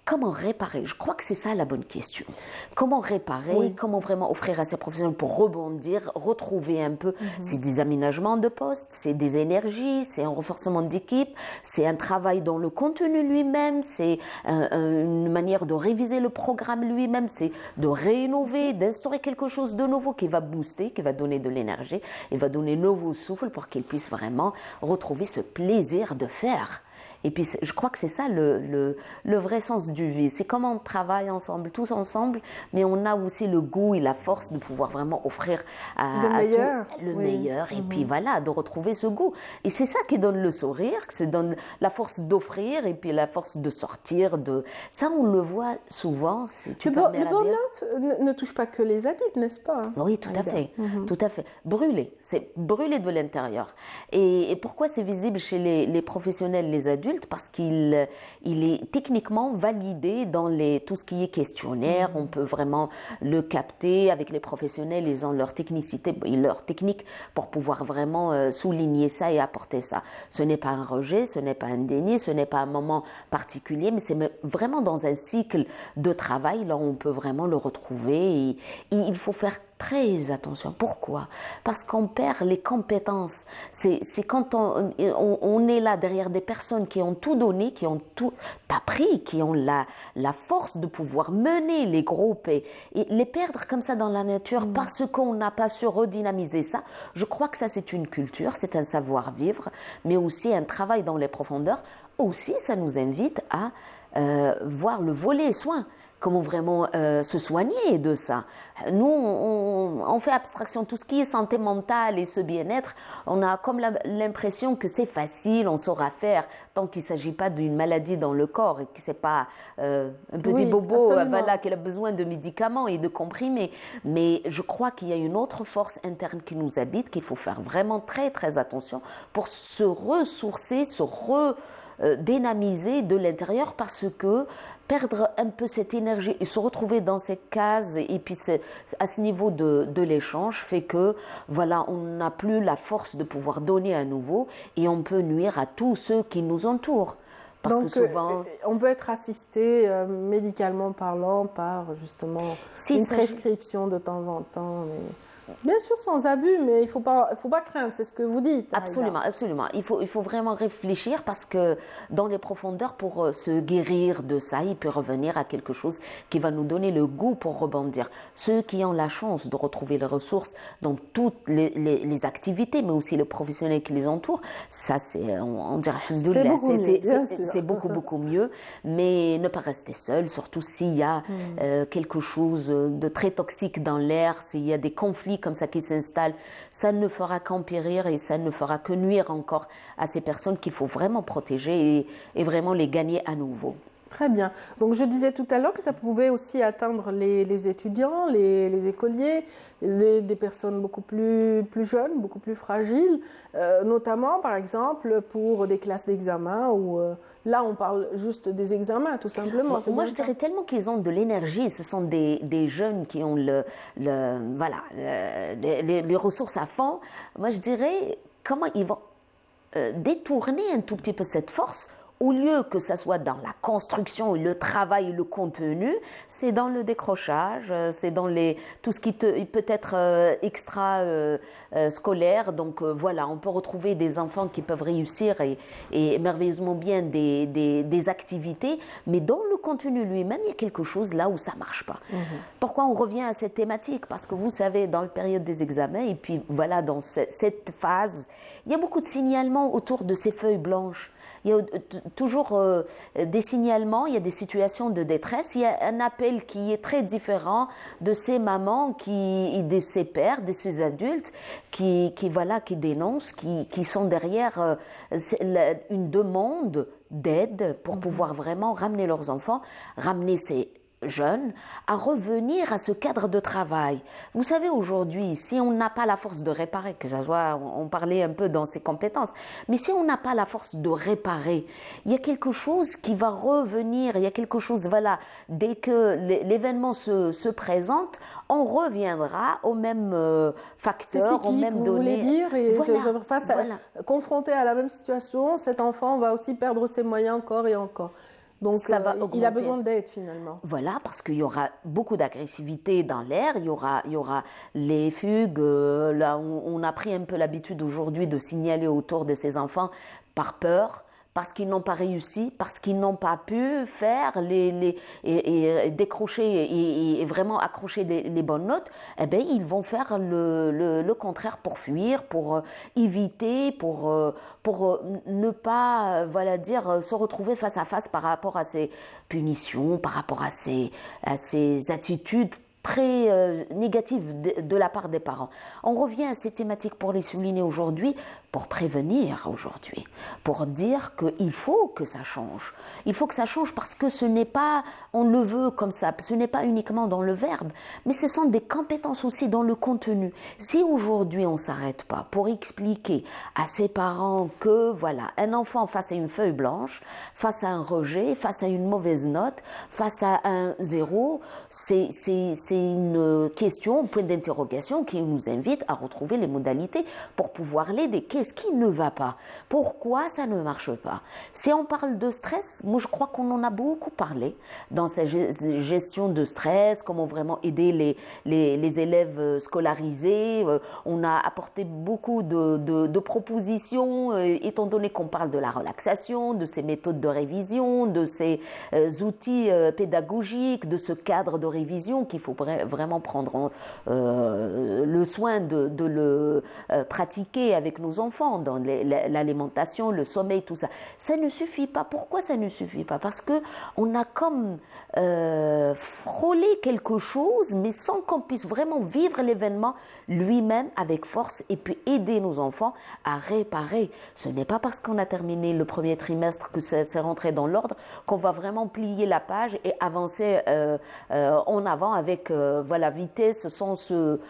comment réparer? Je crois que c'est ça la bonne question. Comment réparer? Comment vraiment offrir à ces professionnels pour rebondir, retrouver un peu? C'est des aménagements de postes, c'est des énergies, c'est un renforcement d'équipe, c'est un travail dans le contenu lui-même, c'est une manière de réviser le programme lui-même, c'est de réinnover, d'instaurer quelque chose de nouveau qui va booster, qui va donner de l'énergie et va donner nouveau souffle pour qu'ils puissent vraiment retrouver ce plaisir de faire. Et puis je crois que c'est ça le vrai sens du vie. C'est comment on travaille ensemble, tous ensemble, mais on a aussi le goût et la force de pouvoir vraiment offrir le meilleur. Et puis voilà, de retrouver ce goût. Et c'est ça qui donne le sourire, qui donne la force d'offrir et puis la force de sortir. Ça, on le voit souvent. Le burn-out ne touche pas que les adultes, n'est-ce pas? Oui, tout à fait. Tout à fait. Brûler, c'est brûler de l'intérieur. Et pourquoi c'est visible chez les professionnels, les adultes? Parce qu'il est techniquement validé dans tout ce qui est questionnaire. On peut vraiment le capter avec les professionnels. Ils ont leur technicité, leur technique pour pouvoir vraiment souligner ça et apporter ça. Ce n'est pas un rejet, ce n'est pas un déni, ce n'est pas un moment particulier, mais c'est vraiment dans un cycle de travail. Là, on peut vraiment le retrouver et il faut faire très attention. Pourquoi? Parce qu'on perd les compétences. C'est quand on est là derrière des personnes qui ont tout donné, qui ont tout appris, qui ont la force de pouvoir mener les groupes et les perdre comme ça dans la nature parce qu'on n'a pas su redynamiser ça. Je crois que ça, c'est une culture, c'est un savoir-vivre, mais aussi un travail dans les profondeurs. Aussi, ça nous invite à voir le volet soin. Comment vraiment se soigner de ça. Nous, on fait abstraction. Tout ce qui est santé mentale et ce bien-être, on a comme l'impression que c'est facile, on saura faire, tant qu'il ne s'agit pas d'une maladie dans le corps et que ce n'est pas un petit bobo qui a besoin de médicaments et de comprimés. Mais je crois qu'il y a une autre force interne qui nous habite, qu'il faut faire vraiment très, très attention pour se ressourcer, dynamiser de l'intérieur, parce que perdre un peu cette énergie et se retrouver dans ces cases et puis à ce niveau de l'échange fait que voilà, on n'a plus la force de pouvoir donner à nouveau et on peut nuire à tous ceux qui nous entourent. Parce que souvent, on peut être assisté médicalement parlant par justement une prescription de temps en temps. Bien sûr, sans abus, mais il faut pas craindre, c'est ce que vous dites. Absolument, absolument. Il faut vraiment réfléchir parce que dans les profondeurs, pour se guérir de ça, il peut revenir à quelque chose qui va nous donner le goût pour rebondir. Ceux qui ont la chance de retrouver les ressources dans toutes les activités, mais aussi les professionnels qui les entourent, ça c'est, on dirait, c'est beaucoup, beaucoup mieux. Mais ne pas rester seul, surtout s'il y a quelque chose de très toxique dans l'air, s'il y a des conflits comme ça qui s'installe, ça ne fera qu'empirir et ça ne fera que nuire encore à ces personnes qu'il faut vraiment protéger et vraiment les gagner à nouveau. Très bien. Donc je disais tout à l'heure que ça pouvait aussi atteindre les étudiants, les écoliers, des personnes beaucoup plus jeunes, beaucoup plus fragiles, notamment par exemple pour des classes d'examen où là on parle juste des examens tout simplement. Moi je dirais tellement qu'ils ont de l'énergie, ce sont des jeunes qui ont les ressources à fond. Moi je dirais comment ils vont détourner un tout petit peu cette force. Au lieu que ça soit dans la construction, le travail, le contenu, c'est dans le décrochage, c'est dans tout ce qui peut être extra scolaire. Donc voilà, on peut retrouver des enfants qui peuvent réussir et merveilleusement bien des activités, mais dans le contenu lui-même, il y a quelque chose là où ça ne marche pas. Pourquoi on revient à cette thématique? Parce que vous savez, dans la période des examens, et puis voilà, dans cette phase, il y a beaucoup de signalements autour de ces feuilles blanches. Il y a toujours des signalements, il y a des situations de détresse, il y a un appel qui est très différent de ces mamans, de ces pères, de ces adultes qui dénoncent, qui sont derrière une demande d'aide pour pouvoir vraiment ramener leurs enfants, ramener ces jeunes à revenir à ce cadre de travail. Vous savez, aujourd'hui, si on n'a pas la force de réparer, que ça soit, on parlait un peu dans ses compétences, mais si on n'a pas la force de réparer, il y a quelque chose qui va revenir, il y a quelque chose, voilà, dès que l'événement se présente, on reviendra au même facteur, aux mêmes données. Vous voulez dire, et confronté à la même situation, cet enfant va aussi perdre ses moyens encore et encore. Donc, il a besoin d'aide finalement. Voilà, parce qu'il y aura beaucoup d'agressivité dans l'air, il y aura les fugues. Là, on a pris un peu l'habitude aujourd'hui de signaler autour de ces enfants par peur, parce qu'ils n'ont pas réussi, parce qu'ils n'ont pas pu faire et décrocher et vraiment accrocher les bonnes notes, eh bien, ils vont faire le contraire pour fuir, pour éviter, pour ne pas, voilà, dire, se retrouver face à face par rapport à ces punitions, par rapport à ces attitudes très négatives de la part des parents. On revient à ces thématiques pour les souligner aujourd'hui, pour prévenir aujourd'hui, pour dire qu'il faut que ça change. Il faut que ça change parce que ce n'est pas, on le veut comme ça, ce n'est pas uniquement dans le verbe, mais ce sont des compétences aussi dans le contenu. Si aujourd'hui on ne s'arrête pas pour expliquer à ses parents que voilà, un enfant face à une feuille blanche, face à un rejet, face à une mauvaise note, face à un 0, c'est une question, un point d'interrogation qui nous invite à retrouver les modalités pour pouvoir l'aider. Qu'est-ce qui ne va pas? Pourquoi ça ne marche pas? Si on parle de stress, moi je crois qu'on en a beaucoup parlé dans cette gestion de stress, comment vraiment aider les élèves scolarisés. On a apporté beaucoup de propositions, étant donné qu'on parle de la relaxation, de ces méthodes de révision, de ces outils pédagogiques, de ce cadre de révision qu'il faut vraiment prendre le soin de le pratiquer avec nos enfants dans l'alimentation, le sommeil, tout ça. Ça ne suffit pas. Pourquoi ça ne suffit pas? Parce que on a comme frôlé quelque chose, mais sans qu'on puisse vraiment vivre l'événement lui-même avec force et puis aider nos enfants à réparer. Ce n'est pas parce qu'on a terminé le premier trimestre que c'est rentré dans l'ordre qu'on va vraiment plier la page et avancer en avant avec voilà, vitesse, sens oui,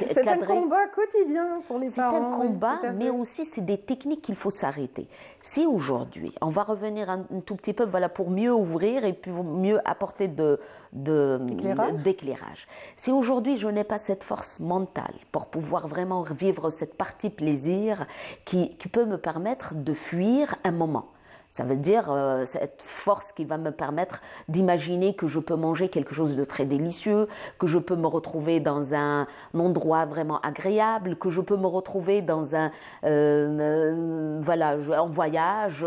c'est un combat quotidien pour les parents. C'est un combat, oui, mais aussi c'est des techniques qu'il faut s'arrêter. Si aujourd'hui, on va revenir un tout petit peu voilà, pour mieux ouvrir et pour mieux apporter d'éclairage. Si aujourd'hui je n'ai pas cette force mentale pour pouvoir vraiment vivre cette partie plaisir qui peut me permettre de fuir un moment, ça veut dire cette force qui va me permettre d'imaginer que je peux manger quelque chose de très délicieux, que je peux me retrouver dans un endroit vraiment agréable, que je peux me retrouver dans un voilà, en voyage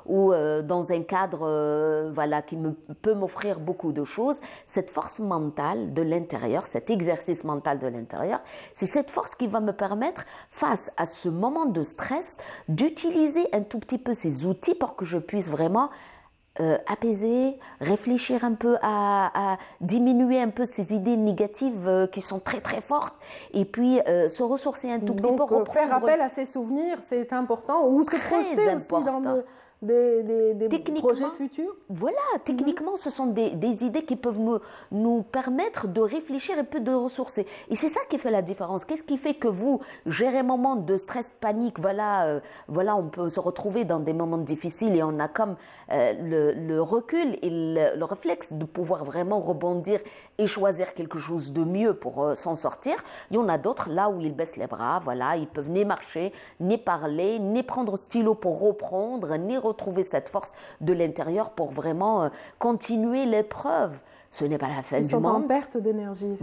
ou dans un cadre voilà, qui peut m'offrir beaucoup de choses. Cette force mentale de l'intérieur, cet exercice mental de l'intérieur, c'est cette force qui va me permettre, face à ce moment de stress, d'utiliser un tout petit peu ces outils pour que je puisse vraiment apaiser, réfléchir un peu à diminuer un peu ces idées négatives qui sont très très fortes et puis se ressourcer un tout petit peu, reprendre. Faire appel à ses souvenirs, c'est important, ou se projeter aussi dans des projets futurs. Voilà, techniquement, ce sont des idées qui peuvent nous permettre de réfléchir et peu de ressourcer. Et c'est ça qui fait la différence. Qu'est-ce qui fait que vous gérez un moment de stress, panique, voilà, on peut se retrouver dans des moments difficiles et on a comme le recul et le réflexe de pouvoir vraiment rebondir et choisir quelque chose de mieux pour s'en sortir. Il y en a d'autres là où ils baissent les bras, voilà, ils peuvent ni marcher, ni parler, ni prendre stylo pour reprendre, ni retrouver cette force de l'intérieur pour vraiment continuer l'épreuve. Ce n'est pas la fin du monde. Ils sont en perte d'énergie.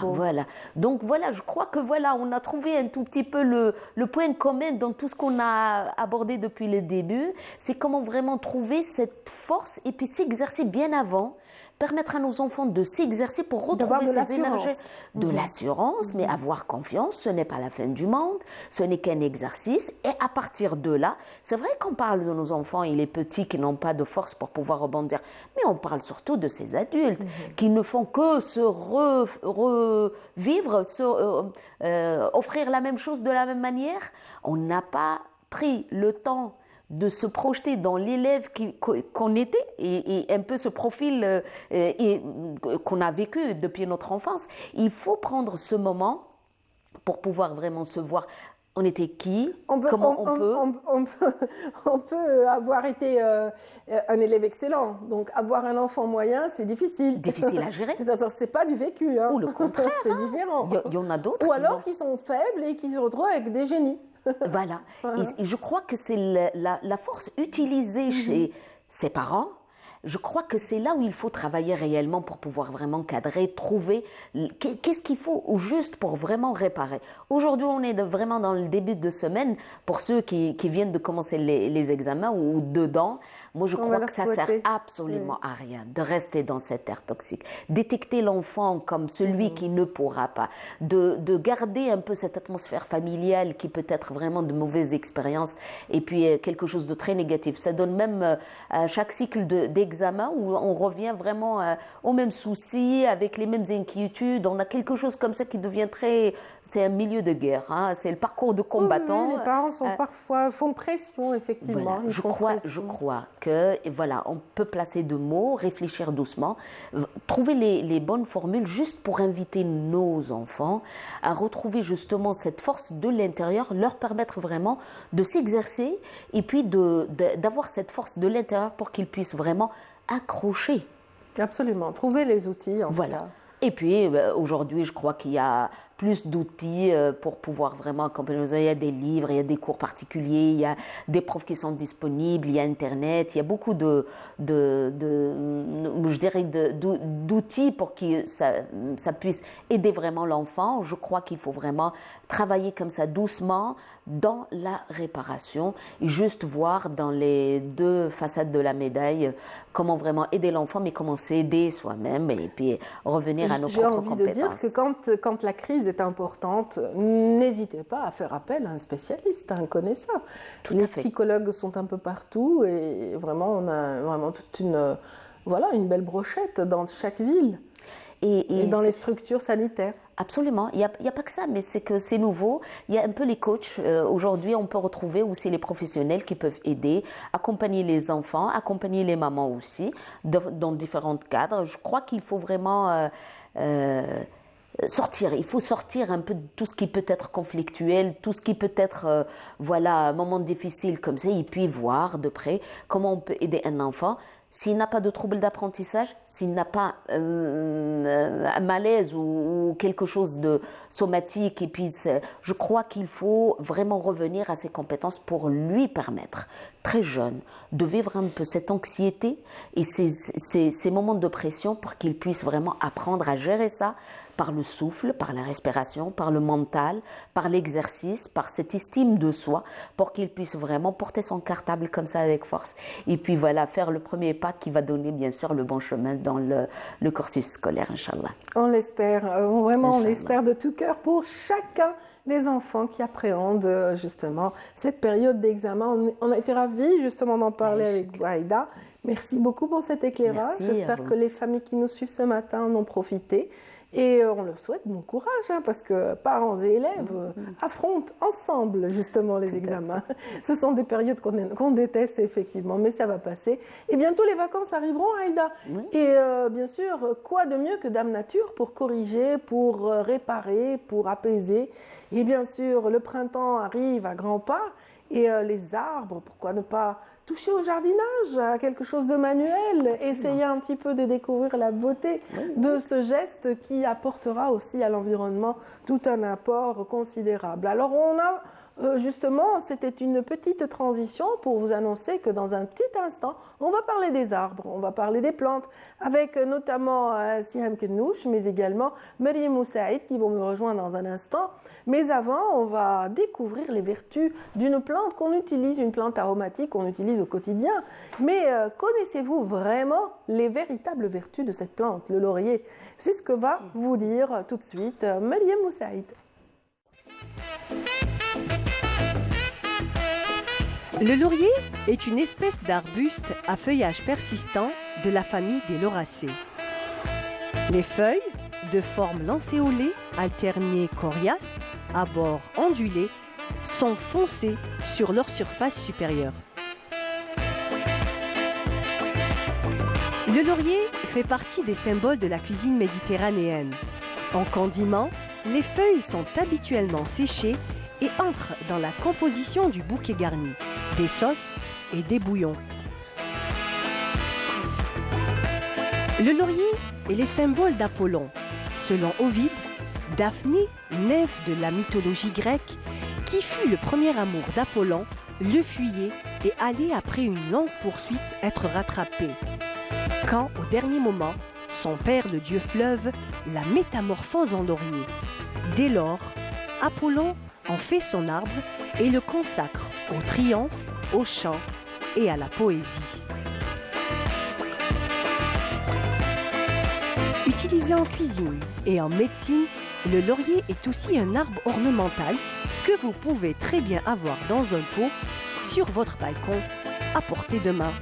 Voilà. Donc voilà, je crois que voilà, on a trouvé un tout petit peu le point commun dans tout ce qu'on a abordé depuis le début. C'est comment vraiment trouver cette force et puis s'exercer bien avant. Permettre à nos enfants de s'exercer pour retrouver ces énergies, de l'assurance, mais avoir confiance, ce n'est pas la fin du monde, ce n'est qu'un exercice. Et à partir de là, c'est vrai qu'on parle de nos enfants et les petits qui n'ont pas de force pour pouvoir rebondir, mais on parle surtout de ces adultes qui ne font que se revivre, offrir la même chose de la même manière. On n'a pas pris le temps de se projeter dans l'élève qu'on était et un peu ce profil qu'on a vécu depuis notre enfance. Il faut prendre ce moment pour pouvoir vraiment se voir. On était qui? On peut avoir été un élève excellent. Donc, avoir un enfant moyen, c'est difficile. Difficile à gérer. C'est pas du vécu. Hein. Ou le contraire. C'est différent. Il y en a d'autres. Ou alors qui sont faibles et qui se retrouvent avec des génies. Voilà. Et je crois que c'est la force utilisée chez ses parents, je crois que c'est là où il faut travailler réellement pour pouvoir vraiment cadrer, trouver qu'est-ce qu'il faut ou juste pour vraiment réparer. Aujourd'hui, on est vraiment dans le début de semaine pour ceux qui viennent de commencer les examens ou dedans. Moi, je crois que ça ne sert absolument à rien de rester dans cette ère toxique. Détecter l'enfant comme celui qui ne pourra pas. De garder un peu cette atmosphère familiale qui peut être vraiment de mauvaises expériences et puis quelque chose de très négatif. Ça donne même à chaque cycle d'examen où on revient vraiment aux mêmes soucis, avec les mêmes inquiétudes. On a quelque chose comme ça qui devient très... C'est un milieu de guerre, hein. C'est le parcours de combattant. Oui, les parents sont parfois font pression, effectivement. Voilà, je crois que voilà, on peut placer de mots, réfléchir doucement, trouver les bonnes formules juste pour inviter nos enfants à retrouver justement cette force de l'intérieur, leur permettre vraiment de s'exercer et puis d'avoir cette force de l'intérieur pour qu'ils puissent vraiment accrocher. Absolument, trouver les outils en voilà. Et puis aujourd'hui, je crois qu'il y a plus d'outils pour pouvoir vraiment accompagner. Il y a des livres, il y a des cours particuliers, il y a des profs qui sont disponibles, il y a Internet, il y a beaucoup d'outils pour que ça puisse aider vraiment l'enfant. Je crois qu'il faut vraiment travailler comme ça doucement dans la réparation et juste voir dans les deux façades de la médaille comment vraiment aider l'enfant, mais comment s'aider soi-même et puis revenir à nos propres compétences. J'ai envie de dire que quand la crise est importante, n'hésitez pas à faire appel à un spécialiste, à un connaisseur. Les psychologues sont un peu partout et vraiment on a vraiment toute une belle brochette dans chaque ville et dans les structures sanitaires. Absolument, il n'y a pas que ça, mais c'est que c'est nouveau. Il y a un peu les coachs. Aujourd'hui, on peut retrouver où c'est les professionnels qui peuvent aider, accompagner les enfants, accompagner les mamans aussi, dans différents cadres. Je crois qu'il faut vraiment sortir. Il faut sortir un peu de tout ce qui peut être conflictuel, tout ce qui peut être, un moment difficile comme ça, et puis voir de près comment on peut aider un enfant. S'il n'a pas de trouble d'apprentissage, s'il n'a pas un malaise ou quelque chose de somatique, et puis je crois qu'il faut vraiment revenir à ses compétences pour lui permettre, très jeune, de vivre un peu cette anxiété et ces moments de pression pour qu'il puisse vraiment apprendre à gérer ça par le souffle, par la respiration, par le mental, par l'exercice, par cette estime de soi, pour qu'il puisse vraiment porter son cartable comme ça avec force. Et puis voilà, faire le premier pas qui va donner bien sûr le bon chemin dans le cursus scolaire, Inch'Allah. On l'espère, vraiment on l'espère de tout cœur pour chacun des enfants qui appréhendent justement cette période d'examen. On a été ravis justement d'en parler avec Aïda. Merci beaucoup pour cet éclairage. J'espère que les familles qui nous suivent ce matin en ont profité. Et on leur souhaite bon courage, parce que parents et élèves affrontent ensemble justement les examens. Ce sont des périodes qu'on déteste effectivement, mais ça va passer. Et bientôt les vacances arriveront, Aïda. Et bien sûr, quoi de mieux que Dame Nature pour corriger, pour réparer, pour apaiser. Et bien sûr, le printemps arrive à grands pas et les arbres, pourquoi ne pas toucher au jardinage, à quelque chose de manuel, essayer un petit peu de découvrir la beauté de ce geste qui apportera aussi à l'environnement tout un apport considérable. Alors on a justement, c'était une petite transition pour vous annoncer que dans un petit instant, on va parler des arbres, on va parler des plantes, avec notamment Siham Kennouch, mais également Mariam Moussaïd qui vont me rejoindre dans un instant. Mais avant, on va découvrir les vertus d'une plante qu'on utilise, une plante aromatique qu'on utilise au quotidien. Mais connaissez-vous vraiment les véritables vertus de cette plante, le laurier? C'est ce que va vous dire tout de suite Mariam Moussaïd. Le laurier est une espèce d'arbuste à feuillage persistant de la famille des lauracées. Les feuilles, de forme lancéolée, alternées coriaces, à bords ondulés, sont foncées sur leur surface supérieure. Le laurier fait partie des symboles de la cuisine méditerranéenne. En condiment, les feuilles sont habituellement séchées et entrent dans la composition du bouquet garni, des sauces et des bouillons. Le laurier est le symbole d'Apollon. Selon Ovide, Daphné, nymphe de la mythologie grecque, qui fut le premier amour d'Apollon, le fuyait et allait après une longue poursuite être rattrapée. quand, au dernier moment, son père, le dieu fleuve, la métamorphose en laurier. Dès lors, Apollon en fait son arbre et le consacre au triomphe, au chant et à la poésie. Utilisé en cuisine et en médecine, le laurier est aussi un arbre ornemental que vous pouvez très bien avoir dans un pot, sur votre balcon, à portée de main.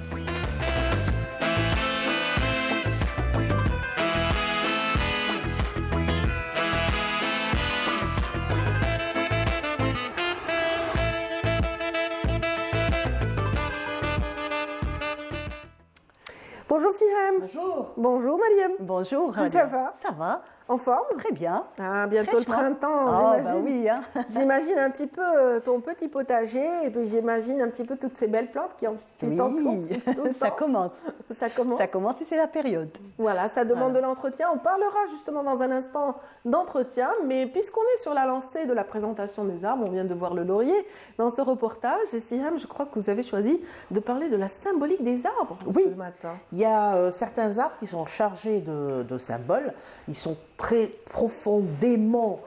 Bonjour Siham. Bonjour. Bonjour Mariam. Bonjour. Ça va? Ça va. En forme? Très bien. Ah, bientôt le printemps, j'imagine. j'imagine. Bah oui, hein. J'imagine un petit peu ton petit potager et puis j'imagine un petit peu toutes ces belles plantes qui t'entourent tout le ça temps. commence. Ça commence. Ça commence et c'est la période. Voilà, ça demande de l'entretien. On parlera justement dans un instant d'entretien, mais puisqu'on est sur la lancée de la présentation des arbres, on vient de voir le laurier dans ce reportage. Et Siham, je crois que vous avez choisi de parler de la symbolique des arbres ce matin. Il y a certains arbres qui sont chargés de symboles. Ils sont très profondément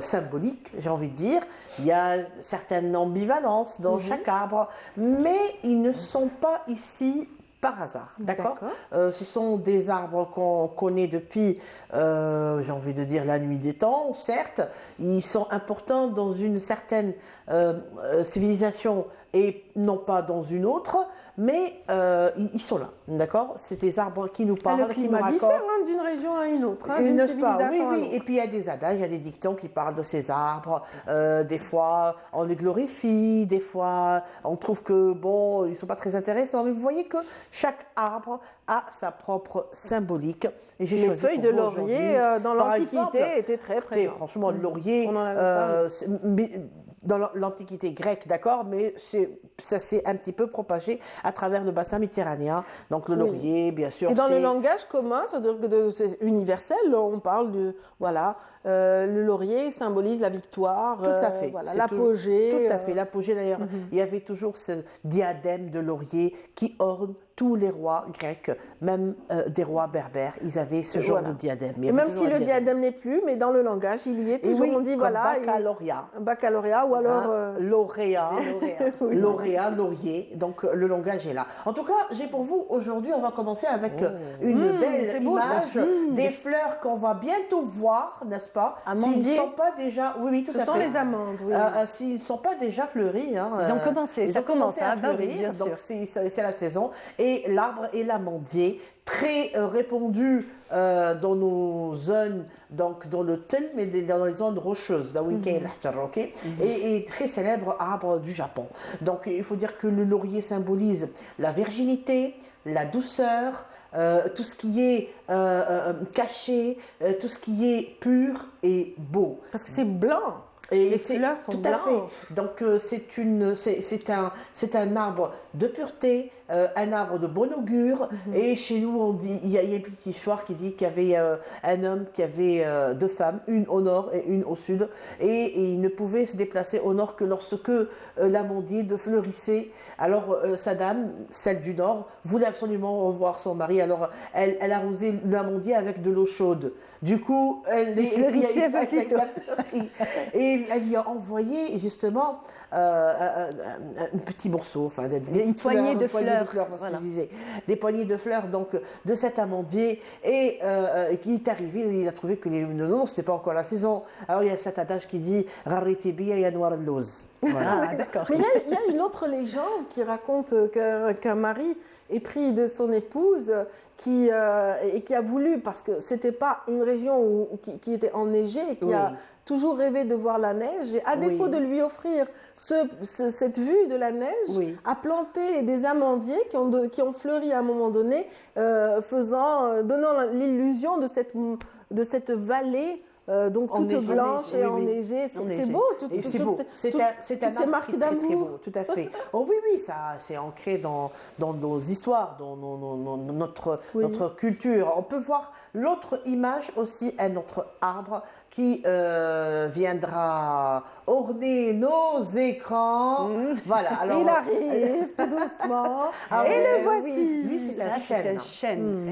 symboliques, j'ai envie de dire. Il y a certaines ambivalences dans chaque arbre, mais ils ne sont pas ici par hasard, d'accord. Ce sont des arbres qu'on connaît depuis, j'ai envie de dire, la nuit des temps, certes. Ils sont importants dans une certaine civilisation et non pas dans une autre, mais ils sont là, d'accord. C'est des arbres qui nous parlent, le climat qui nous diffère raccordent. d'une région à une autre, N'est-ce pas? Oui. Et puis il y a des adages, il y a des dictons qui parlent de ces arbres. Des fois, on les glorifie, des fois, on trouve que bon, ils sont pas très intéressants. Mais vous voyez que chaque arbre a sa propre symbolique. Et j'ai les choisi feuilles pour de vous laurier dans par l'Antiquité exemple, étaient très présentes. Franchement, le laurier, On en avait parlé. dans l'Antiquité grecque, d'accord, mais ça s'est un petit peu propagé à travers le bassin méditerranéen. Donc le laurier, bien sûr. Et dans le langage commun, c'est-à-dire que c'est universel, on parle de le laurier symbolise la victoire, tout à fait, l'apogée. Tout à fait, l'apogée d'ailleurs. Il y avait toujours ce diadème de laurier qui orne tous les rois grecs, même des rois berbères, ils avaient ce genre de diadème. Et même si le diadème n'est plus, mais dans le langage, il y est toujours. Et oui, on dit baccalauréat ou alors lauréat, lauréat, laurier. Donc le langage est là. En tout cas, j'ai pour vous aujourd'hui, on va commencer avec une belle image des fleurs qu'on va bientôt voir, n'est-ce pas? S'ils ne sont pas déjà, tout à fait. Ce sont les amandes. S'ils ne sont pas déjà fleuris, ils ont commencé. Ça commence à fleurir, bien sûr. donc c'est la saison. Et l'arbre est l'amandier, très répandu dans nos zones, donc dans le tel, mais dans les zones rocheuses, là où il y a et très célèbre arbre du Japon. Donc il faut dire que le laurier symbolise la virginité, la douceur, tout ce qui est caché, tout ce qui est pur et beau. Parce que c'est blanc. Et les fleurs sont blanches. Fait. Donc c'est un arbre de pureté, un arbre de bon augure. Et chez nous, on dit, il y a une petite histoire qui dit qu'il y avait un homme qui avait deux femmes, une au nord et une au sud, et il ne pouvait se déplacer au nord que lorsque l'amandier fleurissait. Alors sa dame, celle du nord, voulait absolument revoir son mari. Alors elle arrosait l'amandier avec de l'eau chaude. Du coup, elle fleurissait avec la fleurie. Et elle lui a envoyé justement un petit morceau, une poignée de fleurs, des poignées de fleurs donc de cet amandier. Et il est arrivé, il a trouvé que non, c'était pas encore la saison. Alors il y a cet adage qui dit Rariti biya ya noir al-lawz. Voilà. D'accord. Mais il y a une autre légende qui raconte qu'un mari épris de son épouse qui a voulu, parce que c'était pas une région qui était enneigée, qui a toujours rêvé de voir la neige, et à défaut de lui offrir cette vue de la neige, a planté des amandiers qui ont fleuri à un moment donné, donnant l'illusion de cette vallée. Donc toute blanche et enneigée, c'est beau. C'est beau. C'est un arbre qui est très, très beau, tout à fait. Oh oui, ça c'est ancré dans nos histoires, dans notre culture. On peut voir l'autre image aussi, un autre arbre, qui viendra orner nos écrans. Voilà. Alors, il arrive tout doucement. Et le voici. Lui, c'est un chêne.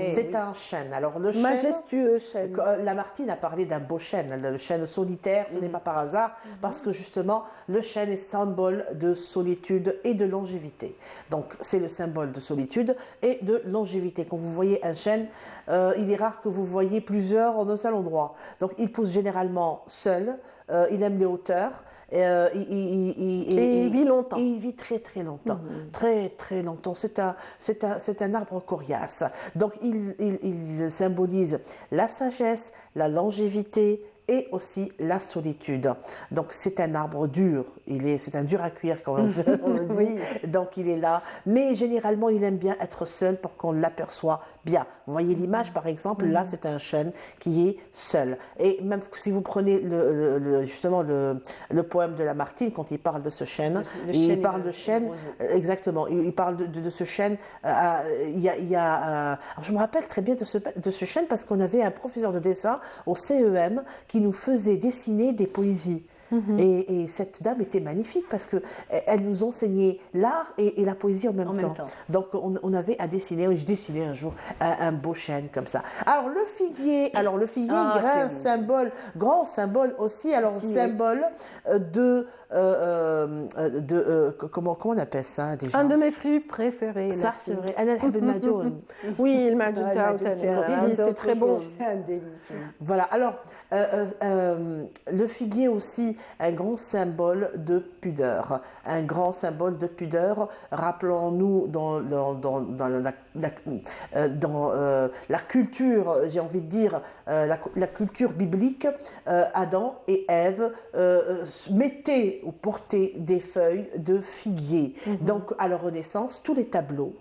C'est un chêne. Alors, le chêne, majestueux chêne. Lamartine a parlé d'un beau chêne. Le chêne solitaire, ce n'est pas par hasard, parce que justement, le chêne est symbole de solitude et de longévité. Donc, c'est le symbole de solitude et de longévité. Quand vous voyez un chêne, il est rare que vous voyez plusieurs en un seul endroit. Donc, il pousse généralement seul. Il aime les hauteurs. Et il vit longtemps. Il vit très très longtemps. Très très longtemps. C'est un arbre coriace. Donc, il symbolise la sagesse, la longévité et aussi la solitude. Donc, c'est un arbre dur. C'est un dur à cuire, quand on dit. Donc, il est là. Mais généralement, il aime bien être seul pour qu'on l'aperçoive bien. Vous voyez l'image, par exemple, là, c'est un chêne qui est seul. Et même si vous prenez justement le poème de Lamartine, quand il parle de ce chêne, il parle de chêne, exactement, il parle de ce chêne. Alors, je me rappelle très bien de ce chêne parce qu'on avait un professeur de dessin au CEM qui nous faisait dessiner des poésies. Et cette dame était magnifique parce qu'elle nous enseignait l'art et la poésie en même temps. Donc on avait à dessiner, et je dessinais un jour un beau chêne comme ça. Alors le figuier, grand symbole aussi, alors symbole comment on appelle ça déjà? Un de mes fruits préférés. Ça c'est vrai. Oui, le Majoun, c'est très bon. C'est un délice. Voilà, alors le figuier aussi, un grand symbole de pudeur. Un grand symbole de pudeur. Rappelons-nous dans la culture, j'ai envie de dire, la culture biblique, Adam et Ève mettaient ou portaient des feuilles de figuier. Donc à la Renaissance, tous les tableaux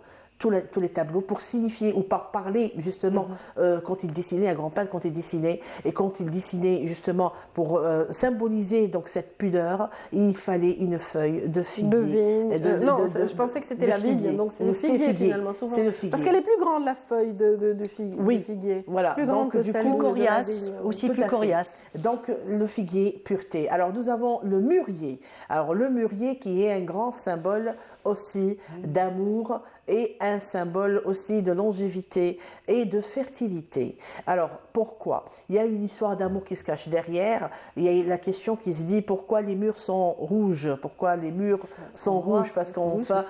pour signifier ou par parler justement quand il dessinait, un grand peintre quand il dessinait, et quand il dessinait justement pour symboliser donc cette pudeur, il fallait une feuille de figuier. Je pensais que c'était la vigne, donc c'est le figuier finalement souvent. C'est le figuier. Parce qu'elle est plus grande la feuille de figuier. Oui, voilà. Plus grande que celle plus coriace, aussi plus coriace. Donc le figuier, pureté. Alors nous avons le mûrier. Alors le mûrier qui est un grand symbole aussi d'amour et un symbole aussi de longévité et de fertilité. Alors, pourquoi? Il y a une histoire d'amour qui se cache derrière. Il y a la question qui se dit pourquoi les murs sont rouges? Pourquoi les murs sont rouges? Parce qu'on fait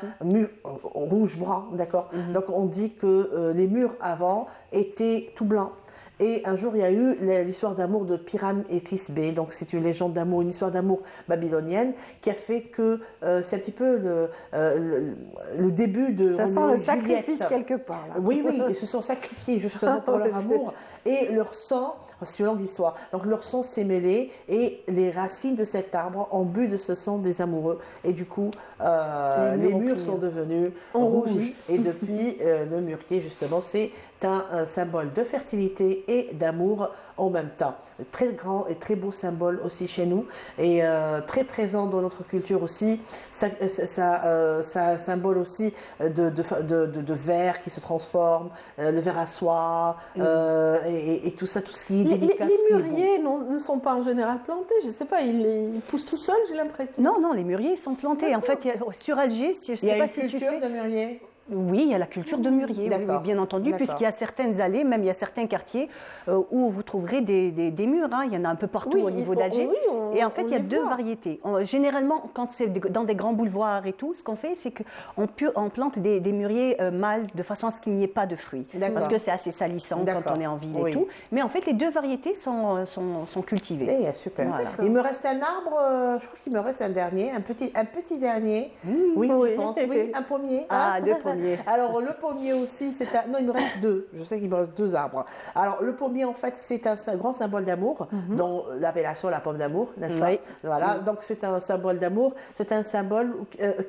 rouge brun, d'accord? Donc, on dit que les murs avant étaient tout blancs. Et un jour, il y a eu l'histoire d'amour de Piram et Thisbé. Donc, c'est une légende d'amour, une histoire d'amour babylonienne qui a fait que c'est un petit peu le début de ça Roméo sent et le sacrifice quelque part. Là. Oui, ils se sont sacrifiés justement pour leur amour. Et leur sang, c'est une longue histoire, donc leur sang s'est mêlé et les racines de cet arbre ont bu de ce sang des amoureux. Et du coup, les murs sont devenus rouges. Et depuis, le mûrier, justement, c'est un symbole de fertilité et d'amour en même temps. Très grand et très beau symbole aussi chez nous et très présent dans notre culture aussi. Ça un symbole aussi de verre qui se transforme, le verre à soie et tout ça, tout ce qui est délicat. Les mûriers ne sont pas en général plantés, je ne sais pas, ils poussent tout seuls, j'ai l'impression. Non, les mûriers sont plantés. En fait, sur Alger, je ne sais pas si tu fais... Il y a une culture de mûriers. Oui, il y a la culture de mûrier, oui, bien entendu, puisqu'il y a certaines allées, même il y a certains quartiers où vous trouverez des murs. Il y en a un peu partout au niveau d'Alger. Et en fait, il y a deux variétés. Généralement, quand c'est dans des grands boulevards et tout, ce qu'on fait, c'est qu'on plante des mûriers mâles de façon à ce qu'il n'y ait pas de fruits. Parce que c'est assez salissant quand on est en ville et tout. Mais en fait, les deux variétés sont cultivées. Super. Voilà. Il me reste un arbre, je crois qu'il me reste un dernier, un petit dernier. Oui, je pense. Oui, un pommier. Le pommier. Alors le pommier aussi, non, il me reste deux. Je sais qu'il me reste deux arbres. Alors le pommier, en fait, c'est un grand symbole d'amour, dont l'appellation la pomme d'amour, n'est-ce pas? Voilà. Donc c'est un symbole d'amour. C'est un symbole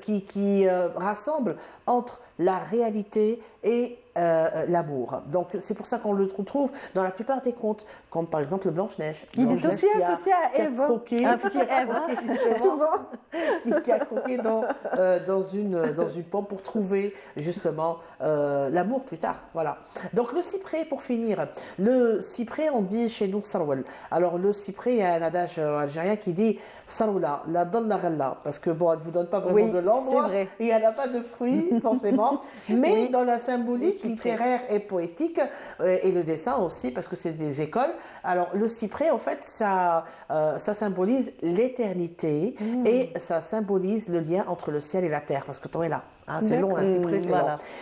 qui rassemble entre la réalité et l'amour. Donc c'est pour ça qu'on le retrouve dans la plupart des contes, comme par exemple Blanche-Neige. Il est aussi associé à Ève. Un petit Ève, souvent, qui a croqué dans une pomme pour trouver justement l'amour plus tard. Voilà. Donc le cyprès, pour finir. Le cyprès, on dit chez nous sarwal. Alors le cyprès, il y a un adage algérien qui dit saroula, la donne la galla, parce que bon, elle ne vous donne pas vraiment de l'ombre, et il n'y en a pas de fruits forcément, mais dans la symbolique littéraire et poétique, et le dessin aussi, parce que c'est des écoles. Alors le cyprès, en fait, ça symbolise l'éternité et ça symbolise le lien entre le ciel et la terre, parce que tu es là. Hein, c'est long, un cyprès, c'est long.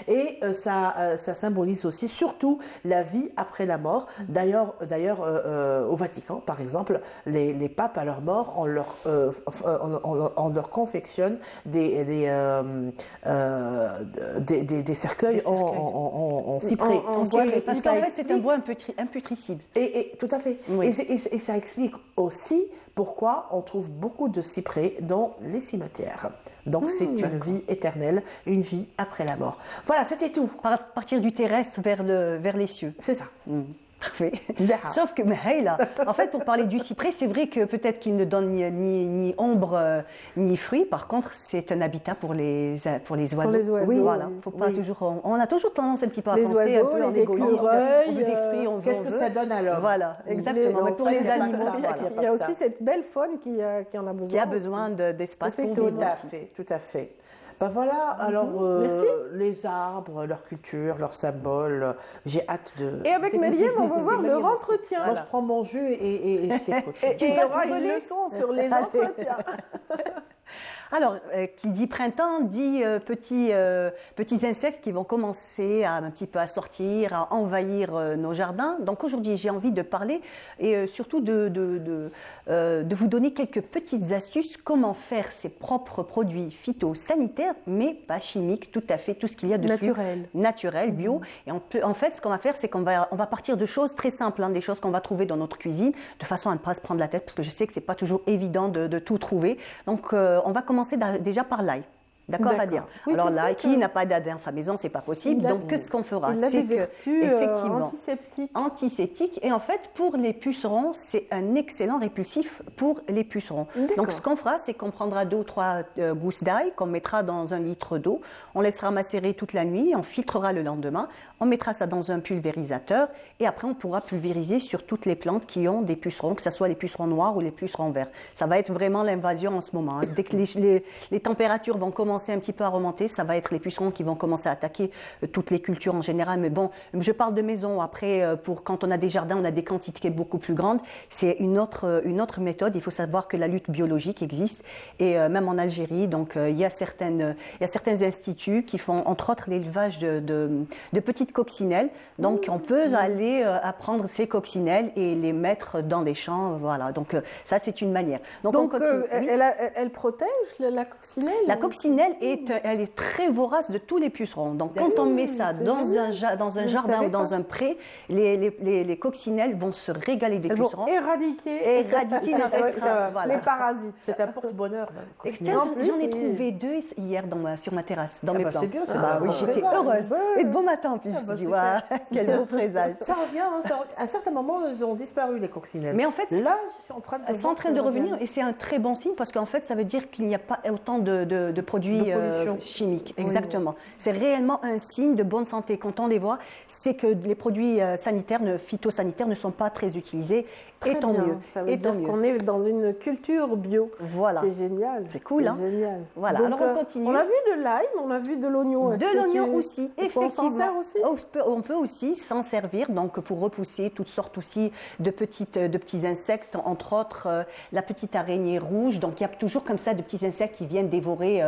Et ça symbolise aussi, surtout, la vie après la mort. D'ailleurs, au Vatican, par exemple, les papes, à leur mort, on leur confectionne des cercueils en cyprès. Parce qu'en fait, c'est un bois imputrescible. Et tout à fait. Oui. Et ça explique aussi pourquoi on trouve beaucoup de cyprès dans les cimetières. Donc c'est une vie éternelle, une vie après la mort. Voilà, c'était tout. Partir du terrestre vers les cieux. C'est ça. Parfait. Sauf que, en fait, pour parler du cyprès, c'est vrai que peut-être qu'il ne donne ni ombre ni fruits. Par contre, c'est un habitat pour les oiseaux. Pour les oiseaux. Oui, voilà. Faut pas toujours. On a toujours tendance un petit peu à penser oiseaux, un peu les écureuils. On veut des fruits, on veut. Qu'est-ce que ça donne à l'homme? Voilà, exactement. Mais pour les animaux, il y a aussi cette belle faune qui en a besoin. Qui a besoin d'espace pour vivre. Tout à fait. Ben voilà, alors les arbres, leur culture, leurs symboles, j'ai hâte de... Et avec Myriam, on va voir leur entretien. Moi, je prends mon jus et je t'écoute. Et il y aura une leçon sur les entretiens. Alors, qui dit printemps, dit petits insectes qui vont commencer un petit peu à sortir, à envahir nos jardins. Donc aujourd'hui, j'ai envie de parler et surtout de vous donner quelques petites astuces, comment faire ses propres produits phytosanitaires, mais pas chimiques, tout à fait, tout ce qu'il y a de plus naturel, bio. Et en fait, ce qu'on va faire, c'est qu'on va partir de choses très simples, des choses qu'on va trouver dans notre cuisine, de façon à ne pas se prendre la tête, parce que je sais que c'est pas toujours évident de tout trouver. Donc, on va commencer déjà par l'ail. D'accord, Radia. Oui, alors là, qui n'a pas d'ail dans sa maison, c'est pas possible. Donc, qu'est-ce qu'on fera? C'est que effectivement antiseptique. Et en fait, pour les pucerons, c'est un excellent répulsif pour les pucerons. Donc, ce qu'on fera, c'est qu'on prendra 2 ou 3 gousses d'ail qu'on mettra dans 1 litre d'eau. On laissera macérer toute la nuit. On filtrera le lendemain. On mettra ça dans un pulvérisateur. Et après, on pourra pulvériser sur toutes les plantes qui ont des pucerons, que ce soit les pucerons noirs ou les pucerons verts. Ça va être vraiment l'invasion en ce moment. Dès que les températures vont commencer un petit peu à remonter, ça va être les pucerons qui vont commencer à attaquer toutes les cultures en général. Mais bon, je parle de maison. Après, pour quand on a des jardins, on a des quantités beaucoup plus grandes. C'est une autre méthode. Il faut savoir que la lutte biologique existe et même en Algérie, donc il y a certains instituts qui font entre autres l'élevage de petites coccinelles. Donc on peut aller apprendre ces coccinelles et les mettre dans les champs. Voilà. Donc ça c'est une manière. Donc elle protège la coccinelle. La coccinelle elle est très vorace de tous les pucerons. Donc, quand on met ça dans un jardin ou dans un pré, les coccinelles vont se régaler des pucerons. Éradiquer les parasites. C'est un porte-bonheur. J'en ai trouvé 2 hier sur ma terrasse, dans mes plants. C'est bien, oui, j'étais heureuse. Et de bon matin en plus. Je me dis, quel beau présage. Ça revient. À un certain moment, ils ont disparu, les coccinelles. Mais en fait, là, je suis en train de elles sont en train de revenir. Et c'est un très bon signe parce qu'en fait, ça veut dire qu'il n'y a pas autant de produits chimiques. Exactement. C'est réellement un signe de bonne santé. Quand on les voit, c'est que les produits phytosanitaires ne sont pas très utilisés. Et tant mieux. Ça veut dire qu'on est dans une culture bio. Voilà. C'est génial. C'est cool, hein? Génial. Voilà. Donc, alors on continue. On a vu de l'ail, on a vu de l'oignon. De l'oignon aussi, effectivement. On s'en sert aussi? On peut aussi s'en servir donc pour repousser toutes sortes aussi de petits insectes, entre autres la petite araignée rouge. Donc il y a toujours comme ça de petits insectes qui viennent dévorer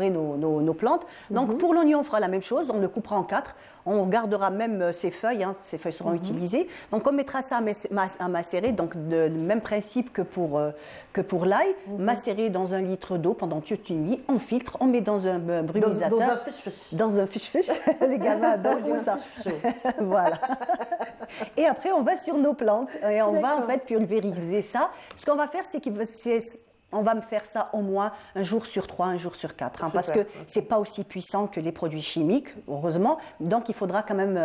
nos plantes. Donc pour l'oignon, on fera la même chose. On le coupera en 4. On gardera même ses feuilles. Ces feuilles seront utilisées. Donc on mettra ça à macérer. Donc le même principe que pour l'ail, macérer dans 1 litre d'eau pendant toute une nuit. On filtre, on met dans un brumisateur. Dans un fiche-fiche. Les gamins adorent ça. Voilà. Et après, on va sur nos plantes et on va en fait pulvériser ça. Ce qu'on va faire, c'est On va me faire ça au moins un jour sur 3, un jour sur 4, parce que c'est pas aussi puissant que les produits chimiques, heureusement. Donc il faudra quand même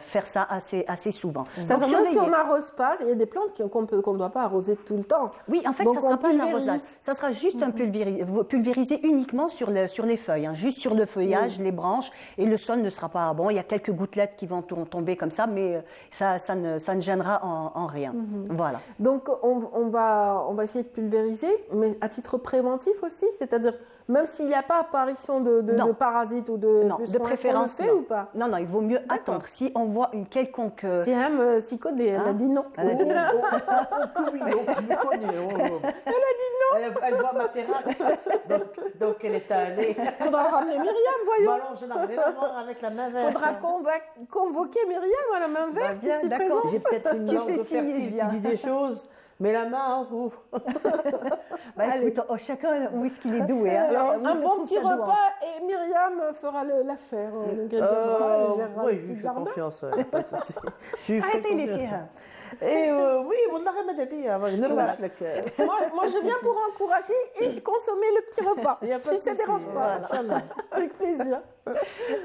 faire ça assez souvent. Donc, même si on n'arrose pas, il y a des plantes qu'on ne doit pas arroser tout le temps. Oui, en fait, ça ne sera pas un arrosage. Ça sera juste un pulvérisé uniquement sur les feuilles, juste sur le feuillage, les branches, et le sol ne sera pas bon. Il y a quelques gouttelettes qui vont tomber comme ça, mais ça ne gênera en rien. Voilà. Donc on va essayer de pulvériser, mais à titre préventif aussi, c'est-à-dire même s'il n'y a pas apparition de parasites ou de préférence, on le fait ou pas? Non, il vaut mieux attendre. Si on voit une quelconque... Si elle psychodée, elle a dit non. Elle a dit non. Oui, je me connais. Elle a dit non. Elle voit ma terrasse, donc elle est allée. Il faudra ramener Myriam, voyons. Non, je n'ai rien à voir avec la main verte. Il faudra convoquer Myriam à la main verte. Bien, d'accord. J'ai peut-être une langue fertile qui dit des choses. Mais la main, écoute, chacun où est-ce qu'il est doué. Alors, un bon petit repas et Myriam fera l'affaire. Oui, je lui fais confiance. Pas de souci. Arrêtez les filles. Et oui, on l'a remis bien. Moi, je viens pour encourager et consommer le petit repas. Il n'y a pas de souci. Ça ne dérange pas. Voilà. Avec plaisir.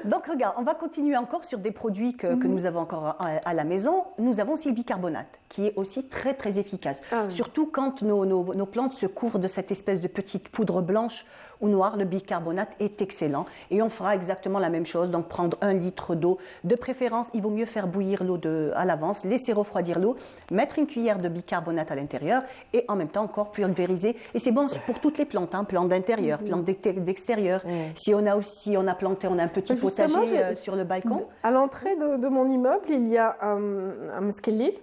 Donc, regarde, on va continuer encore sur des produits que nous avons encore à la maison. Nous avons aussi le bicarbonate, qui est aussi très, très efficace. Surtout quand nos plantes se couvrent de cette espèce de petite poudre blanche ou noire, le bicarbonate est excellent. Et on fera exactement la même chose, donc prendre 1 litre d'eau. De préférence, il vaut mieux faire bouillir l'eau à l'avance, laisser refroidir l'eau, mettre une cuillère de bicarbonate à l'intérieur et en même temps encore pulvériser. Et c'est bon pour toutes les plantes, plantes d'intérieur, plantes d'extérieur. Si on a planté, on a un petit potager sur le balcon. À l'entrée de mon immeuble, il y a un mesquelib,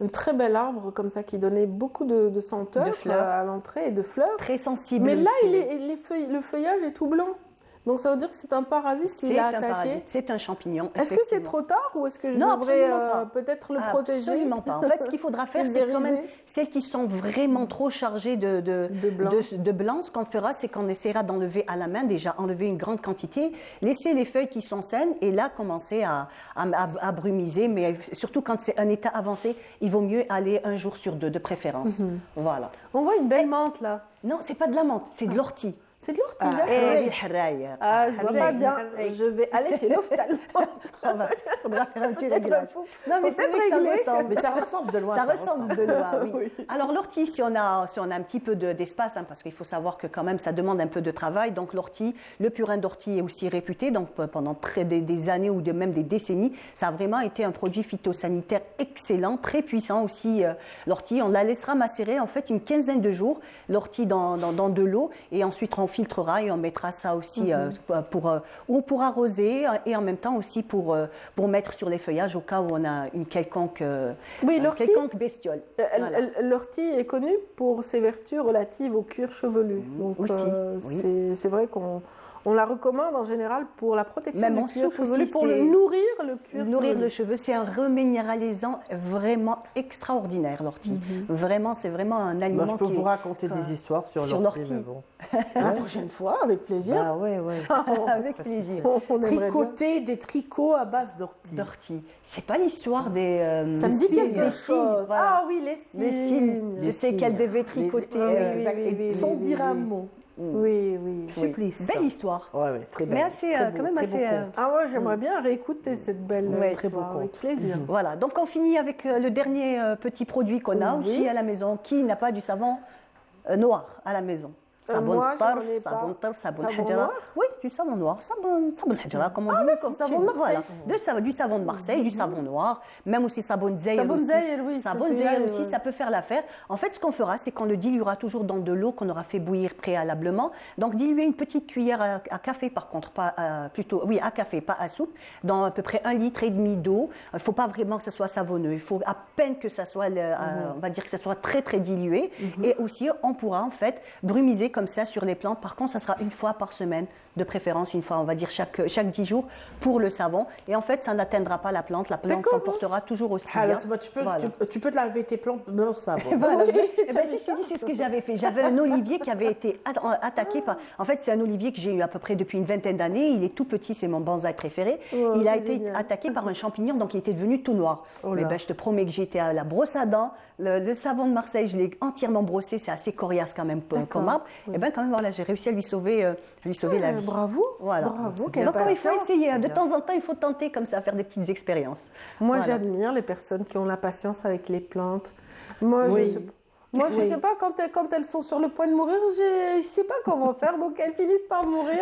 un très bel arbre comme ça qui donnait beaucoup de senteurs à l'entrée et de fleurs. Très sensible. Mais là, le feuillage est tout blanc. Donc ça veut dire que c'est un parasite qui l'a attaqué. C'est un champignon. Est-ce que c'est trop tard ou est-ce que je devrais peut-être le protéger? Absolument pas. En fait, ce qu'il faudra faire, c'est quand même celles qui sont vraiment trop chargées de blanc. Ce qu'on fera, c'est qu'on essaiera d'enlever à la main, déjà enlever une grande quantité, laisser les feuilles qui sont saines et là commencer à brumiser. Mais surtout quand c'est un état avancé, il vaut mieux aller 1 jour sur 2 de préférence. Voilà. On voit une belle menthe là. Non, c'est pas de la menthe, c'est de l'ortie. C'est de l'ortie, je vois pas bien. Je vais aller chez l'ophtalmo. Il faudra faire un petit réglage. Non, mais c'est réglé. Mais ça ressemble de loin. Ça ressemble de loin, oui. Alors l'ortie, si on a un petit peu d'espace, parce qu'il faut savoir que quand même ça demande un peu de travail, donc l'ortie, le purin d'ortie est aussi réputé, donc pendant des années ou même des décennies, ça a vraiment été un produit phytosanitaire excellent, très puissant aussi. L'ortie, on la laissera macérer en fait une quinzaine de jours, l'ortie dans de l'eau, et ensuite on filtrera et on mettra ça aussi pour arroser et en même temps aussi pour mettre sur les feuillages au cas où on a une quelconque bestiole. L'ortie est connue pour ses vertus relatives au cuir chevelu. Donc c'est vrai qu'on la recommande en général pour la protection du cuir chevelu, pour nourrir le cuir chevelu. Nourrir le cheveu, c'est un reminéralisant vraiment extraordinaire, l'ortie. Vraiment, c'est vraiment un aliment je peux vous raconter des histoires sur l'ortie. La prochaine fois, avec plaisir. Oui. Avec plaisir. Tricoter des tricots à base d'ortie. C'est pas l'histoire des... ça me dit quelque chose. Ah oui, les signes. Je sais qu'elle devait tricoter. Sans dire un mot. Oui. Supplice. Belle histoire. Oui, très belle. Mais assez, quand même assez... j'aimerais bien réécouter cette belle histoire, avec plaisir. Voilà, donc on finit avec le dernier petit produit qu'on a aussi à la maison. Qui n'a pas du savon noir à la maison? Savon tarf, savon hajra. Oui, du savon noir, savon hajra, comme on dit. Ah d'accord, savon de Marseille. Voilà, du savon de Marseille, du savon noir, même aussi savon de Zeyer aussi. Savon de Zeyer aussi, ça peut faire l'affaire. En fait, ce qu'on fera, c'est qu'on le diluera toujours dans de l'eau qu'on aura fait bouillir préalablement. Donc, diluer une petite cuillère à café, par contre, à café, pas à soupe, dans à peu près 1,5 litre d'eau. Il ne faut pas vraiment que ça soit savonneux. Il faut à peine que ça soit, on va dire que ça soit très, très dilué. Et aussi, on pourra en fait brumiser comme ça sur les plantes. Par contre, ça sera une fois par semaine, de préférence une fois, on va dire chaque 10 jours pour le savon. Et en fait, ça n'atteindra pas la plante s'en portera toujours aussi bien. Tu peux te laver tes plantes dans le savon. Voilà. Si je te dis, c'est ce que j'avais fait. J'avais un olivier qui avait été attaqué par... En fait, c'est un olivier que j'ai eu à peu près depuis une vingtaine d'années. Il est tout petit, c'est mon bonsaï préféré. Il a été attaqué par un champignon, donc il était devenu tout noir. Mais je te promets que j'étais à la brosse à dents. Le savon de Marseille, je l'ai entièrement brossé. C'est assez coriace quand même comme arbre. Et bien quand même, voilà, j'ai réussi à lui sauver la vie. Bravo. Voilà. Bravo. Donc il faut essayer. De temps en temps, il faut tenter comme ça, faire des petites expériences. Moi, j'admire les personnes qui ont la patience avec les plantes. Moi, je sais pas, quand elles sont sur le point de mourir, je sais pas comment faire, donc elles finissent par mourir.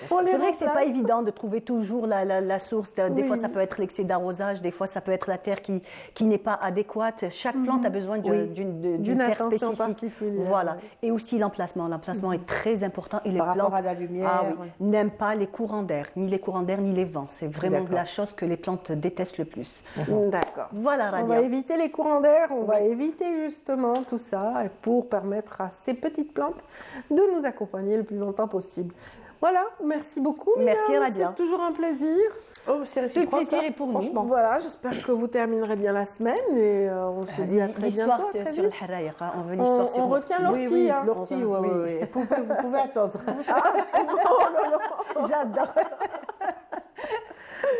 C'est vrai que c'est pas évident de trouver toujours la source. Des fois, ça peut être l'excès d'arrosage, des fois, ça peut être la terre qui n'est pas adéquate. Chaque plante a besoin d'une terre attention spécifique. particulière. Voilà. Et aussi l'emplacement. L'emplacement est très important. Et les Par plantes rapport à la lumière. n'aiment pas les courants d'air, ni les courants d'air, ni les vents. C'est vraiment la chose que les plantes détestent le plus. D'accord. Voilà, Radia. On va éviter les courants d'air, on va éviter justement tout ça pour permettre à ces petites plantes de nous accompagner le plus longtemps possible. Voilà, merci beaucoup. Merci Radia. C'est toujours un plaisir. Oh, c'est réciproque. Le plaisir est pour nous. Voilà, j'espère que vous terminerez bien la semaine et on se dit à très bientôt. L'histoire sur le harayq, on veut l'histoire sur on retient l'ortie. Oui, l'ortie, oui. Vous pouvez attendre. J'adore.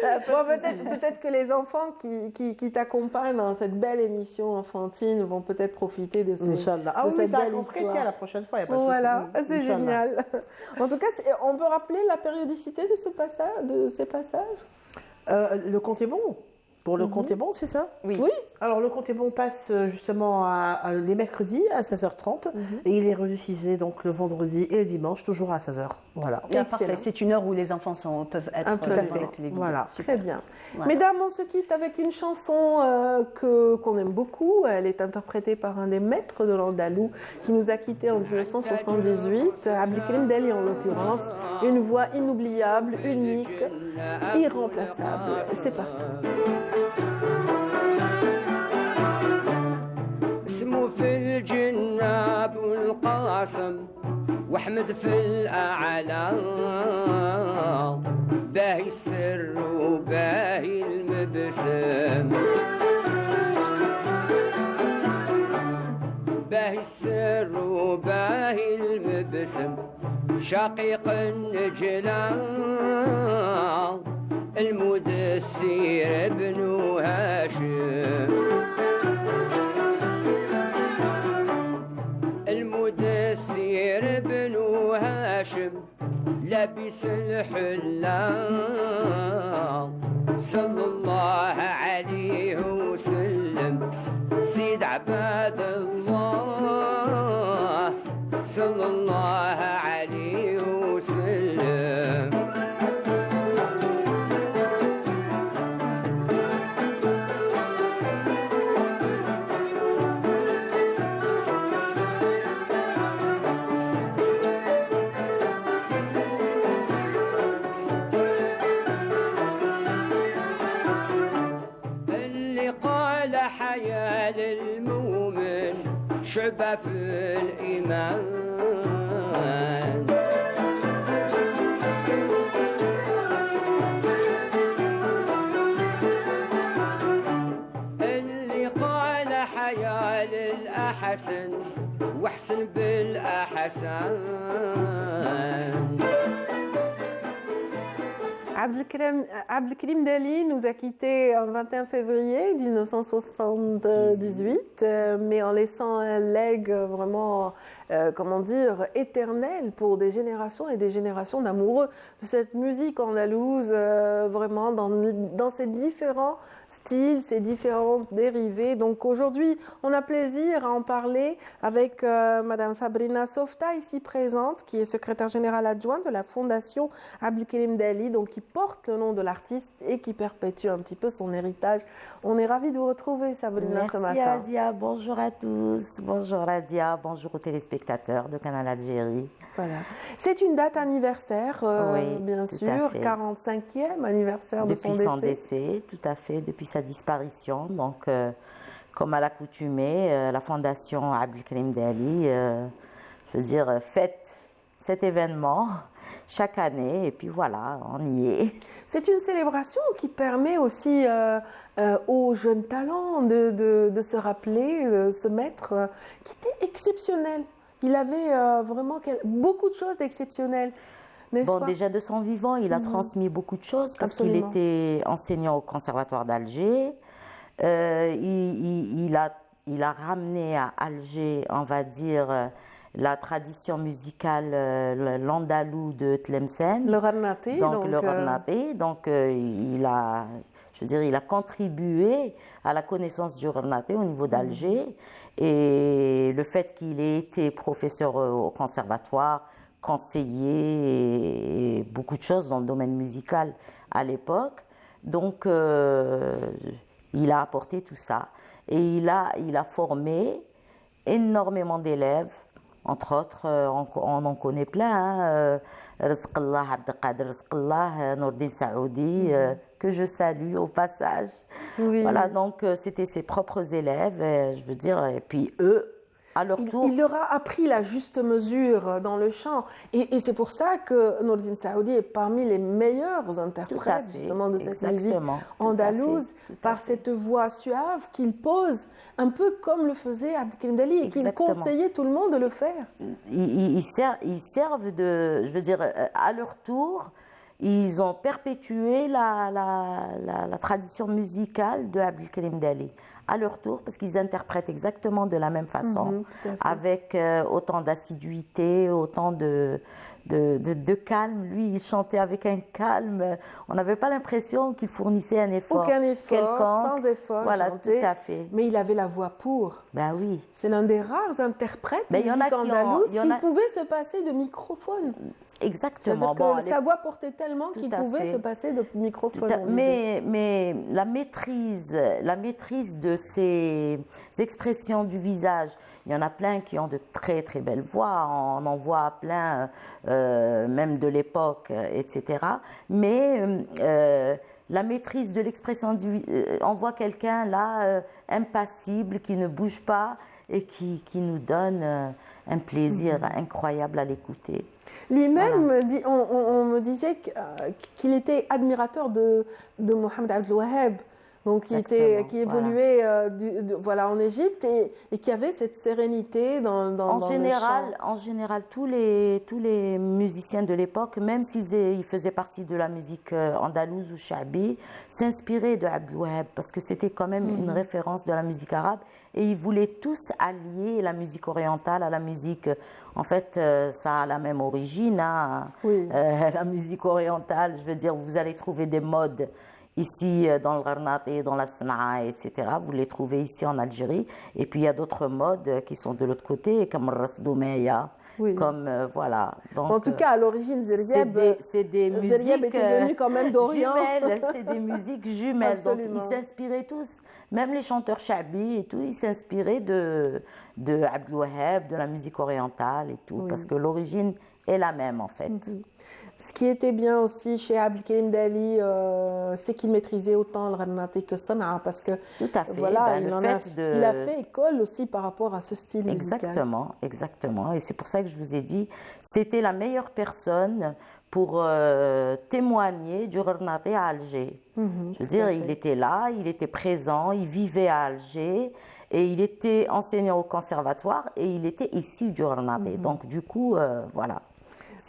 Peut-être que les enfants qui t'accompagnent dans cette belle émission enfantine vont peut-être profiter de cette belle histoire. La prochaine fois, il n'y a pas Voilà, c'est génial. En tout cas, on peut rappeler la périodicité de ces passages. Le compte est bon. Pour le compte est bon, c'est ça? Oui. Alors, le compte est bon passe justement les mercredis à 16h30 et il est rediffusé donc le vendredi et le dimanche, toujours à 16h. Voilà. Parfait. C'est une heure où les enfants peuvent être tout à fait. la télévision. Voilà, super. Très bien. Voilà. Mesdames, on se quitte avec une chanson qu'on aime beaucoup. Elle est interprétée par un des maîtres de l'andalou qui nous a quittés en 1978, Abdelkrim Dali en l'occurrence. Une voix inoubliable, unique, irremplaçable. C'est parti. اسمه في الجنة أبو القاسم واحمد في الأعلى باهي السر وباهي المبسم باهي السر وباهي المبسم شقيق النجلة المدثر ابن هاشم المدثر ابن هاشم لابس الحلة صلى الله عليه وسلم سيد عباد الله صلى الله عليه وسلم للمؤمن شعبة في الإيمان اللي قال حياة للأحسن واحسن بالأحسن Abdelkrim Dali nous a quittés le 21 février 1978, mais en laissant un legs vraiment, éternel pour des générations et des générations d'amoureux de cette musique andalouse, vraiment dans ses différents styles, ses différentes dérivées. Donc aujourd'hui, on a plaisir à en parler avec Madame Sabrina Softa, ici présente, qui est secrétaire générale adjointe de la Fondation Abdelkrim Dali, donc qui porte le nom de l'artiste et qui perpétue un petit peu son héritage. On est ravis de vous retrouver, Sabrina, ce matin. Merci Adia, bonjour à tous, bonjour Adia, bonjour aux téléspectateurs de Canal Algérie. Voilà. C'est une date anniversaire, bien sûr, 45e anniversaire de son décès. Depuis son décès, tout à fait, depuis sa disparition. Donc, comme à l'accoutumée, la Fondation Abdelkrim Dali je veux dire, faites cet événement chaque année et puis voilà, on y est. C'est une célébration qui permet aussi aux jeunes talents de se rappeler, ce maître qui était exceptionnel. Il avait vraiment beaucoup de choses d'exceptionnelles. Bon, déjà de son vivant, il a transmis beaucoup de choses parce qu'il était enseignant au Conservatoire d'Alger. Il a ramené à Alger, on va dire, la tradition musicale, l'andalou de Tlemcen. Le Rarnati. Donc, il a contribué à la connaissance du Rarnati au niveau d'Alger. Et le fait qu'il ait été professeur au conservatoire, conseiller et beaucoup de choses dans le domaine musical à l'époque. Donc, il a apporté tout ça. Et il a formé énormément d'élèves. Entre autres, on en connaît plein. Rizqallah Abdelkader Rizqallah, Nourdine Saoudi, que je salue au passage. Oui. Voilà, donc c'était ses propres élèves, je veux dire, et puis eux, à leur tour. Il leur a appris la juste mesure dans le chant. Et c'est pour ça que Nourdine Saoudi est parmi les meilleurs interprètes justement de cette musique andalouse, par cette voix suave qu'il pose, un peu comme le faisait Abdelkarim Dali, et qu'il conseillait tout le monde de le faire. Ils servent de, je veux dire, à leur tour, ils ont perpétué la tradition musicale de Abdelkarim Dali. À leur tour, parce qu'ils interprètent exactement de la même façon, avec autant d'assiduité, autant de calme. Lui, il chantait avec un calme. On n'avait pas l'impression qu'il fournissait un effort. Aucun effort, quelconque. sans effort. Voilà, chanter, tout à fait. Mais il avait la voix pour. Ben oui. C'est l'un des rares interprètes de musique andalouse qui pouvait se passer de microphone. Exactement. C'est-à-dire que sa voix portait tellement qu'il pouvait se passer de microphone. Mais la maîtrise de ces expressions du visage, il y en a plein qui ont de très très belles voix, on en voit plein, même de l'époque, etc. Mais la maîtrise de l'expression on voit quelqu'un là, impassible, qui ne bouge pas et qui nous donne un plaisir incroyable à l'écouter. Lui-même, on me disait qu'il était admirateur de Mohamed Abdel Wahab, donc qui évoluait en Égypte et qui avait cette sérénité dans le chant. En général, tous les musiciens de l'époque, même s'ils faisaient partie de la musique andalouse ou chabi, s'inspiraient de Abdel Wahab parce que c'était quand même une référence de la musique arabe et ils voulaient tous allier la musique orientale à la musique. En fait, ça a la même origine, hein. La musique orientale. Je veux dire, vous allez trouver des modes ici dans le Rarnati, dans la Sanaa, etc. Vous les trouvez ici en Algérie. Et puis il y a d'autres modes qui sont de l'autre côté, comme Ras Doumeya. Comme voilà. Donc, en tout cas, à l'origine, Zerieb était devenu quand même d'Orient. C'est des musiques jumelles. Donc ils s'inspiraient tous, même les chanteurs chabi et tout, ils s'inspiraient de Abdel Wahab, de la musique orientale et tout, parce que l'origine est la même en fait. Ce qui était bien aussi chez Abdelkarim Dali, c'est qu'il maîtrisait autant le Rarnati que Sanaa, parce que tout à fait. Voilà, il a fait école aussi par rapport à ce style musical. Exactement. Et c'est pour ça que je vous ai dit, c'était la meilleure personne pour témoigner du Rarnati à Alger. Je veux dire, il était là, il était présent, il vivait à Alger. Et il était enseignant au conservatoire et il était issu du Rarnati. Donc du coup, voilà.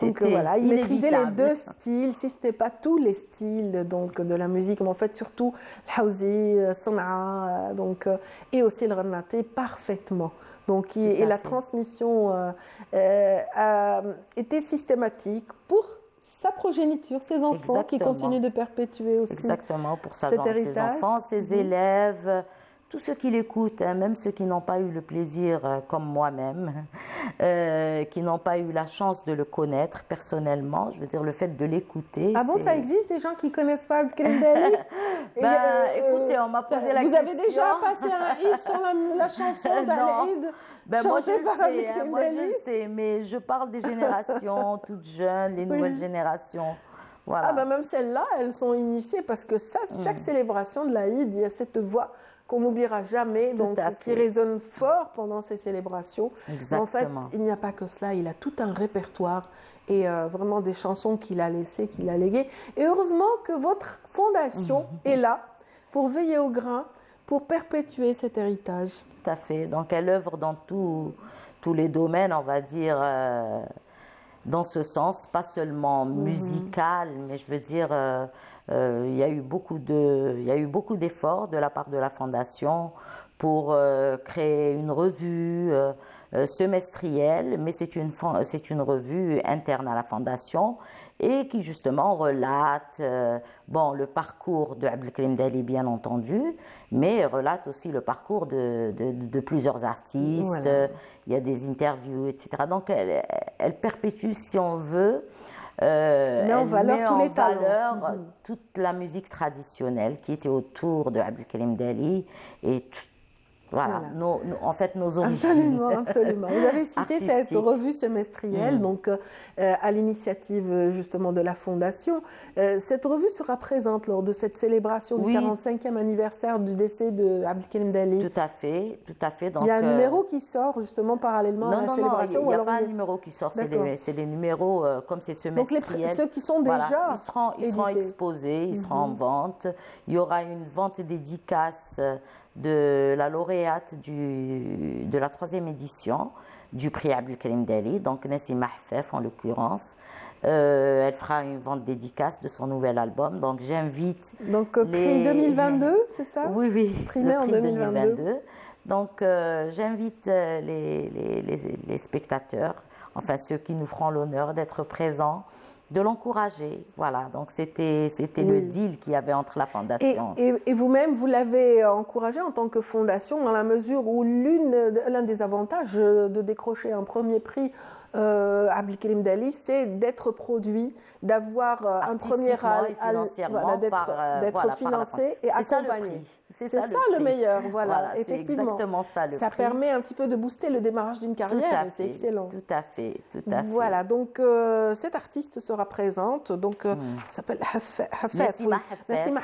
Donc voilà, il maîtrisait les deux styles, si ce n'est pas tous les styles donc, de la musique, mais en fait surtout l'Haouzi, Sanaa, et aussi le Rarnati parfaitement. Donc, et la transmission a été systématique pour sa progéniture, ses enfants qui continuent de perpétuer aussi. Exactement, pour ses enfants, ses élèves. Tous ceux qui l'écoutent, hein, même ceux qui n'ont pas eu le plaisir, comme moi-même, qui n'ont pas eu la chance de le connaître personnellement, je veux dire, le fait de l'écouter. Ah bon, ça existe des gens qui ne connaissent pas Abdelkarim Dali? Écoutez, on m'a posé la question. Vous avez déjà passé un hit sur la chanson d'Al-Eid moi je le sais, mais je parle des générations toutes jeunes, les nouvelles générations. Voilà. Même celles-là, elles sont initiées parce que chaque célébration de l'Aïd, il y a cette voix qu'on n'oubliera jamais, donc qui résonne fort pendant ces célébrations. Exactement. En fait, il n'y a pas que cela, il a tout un répertoire et vraiment des chansons qu'il a laissées, qu'il a léguées. Et heureusement que votre fondation est là pour veiller au grain, pour perpétuer cet héritage. Tout à fait. Donc elle œuvre dans tous les domaines, on va dire, dans ce sens, pas seulement musical, mais je veux dire, il y a eu beaucoup d'efforts de la part de la Fondation pour créer une revue semestrielle, mais c'est une revue interne à la Fondation et qui justement relate le parcours de Abdelkrim Dali, bien entendu, mais relate aussi le parcours de plusieurs artistes. Voilà. Il y a des interviews, etc. Donc elle perpétue, si on veut, elle met en valeur toute la musique traditionnelle qui était autour de Abdelkrim Dali et voilà. En fait, nos origines. Absolument. Vous avez cité cette revue semestrielle, donc à l'initiative justement de la Fondation. Cette revue sera présente lors de cette célébration du 45e anniversaire du décès de Abdelkrim Dali. Tout à fait, tout à fait. Donc, il y a un numéro qui sort justement parallèlement à la célébration. Non, il n'y a pas un numéro qui sort. C'est des numéros comme c'est semestriel. Donc ceux qui sont déjà ils seront exposés, ils seront en vente. Il y aura une vente et dédicace de la lauréate de la 3e édition du prix Abdelkrim Dali, donc Nassima Hafef en l'occurrence. Elle fera une vente dédicace de son nouvel album, donc j'invite... Donc prix 2022, c'est ça? Oui, primé en 2022. Donc j'invite les spectateurs, enfin ceux qui nous feront l'honneur d'être présents, de l'encourager. Voilà, donc c'était le deal qu'il y avait entre la Fondation. Et vous-même, vous l'avez encouragé en tant que Fondation dans la mesure où l'un des avantages de décrocher un premier prix Abdelkrim Dali, c'est d'être produit, d'avoir un premier d'être financé et accompagné. C'est ça le meilleur, voilà, effectivement. C'est exactement ça le prix. Ça permet un petit peu de booster le démarrage d'une carrière et c'est excellent. Tout à fait. Voilà, donc cette artiste sera présente, donc elle s'appelle Hafef. Nassima Hafef. Nassima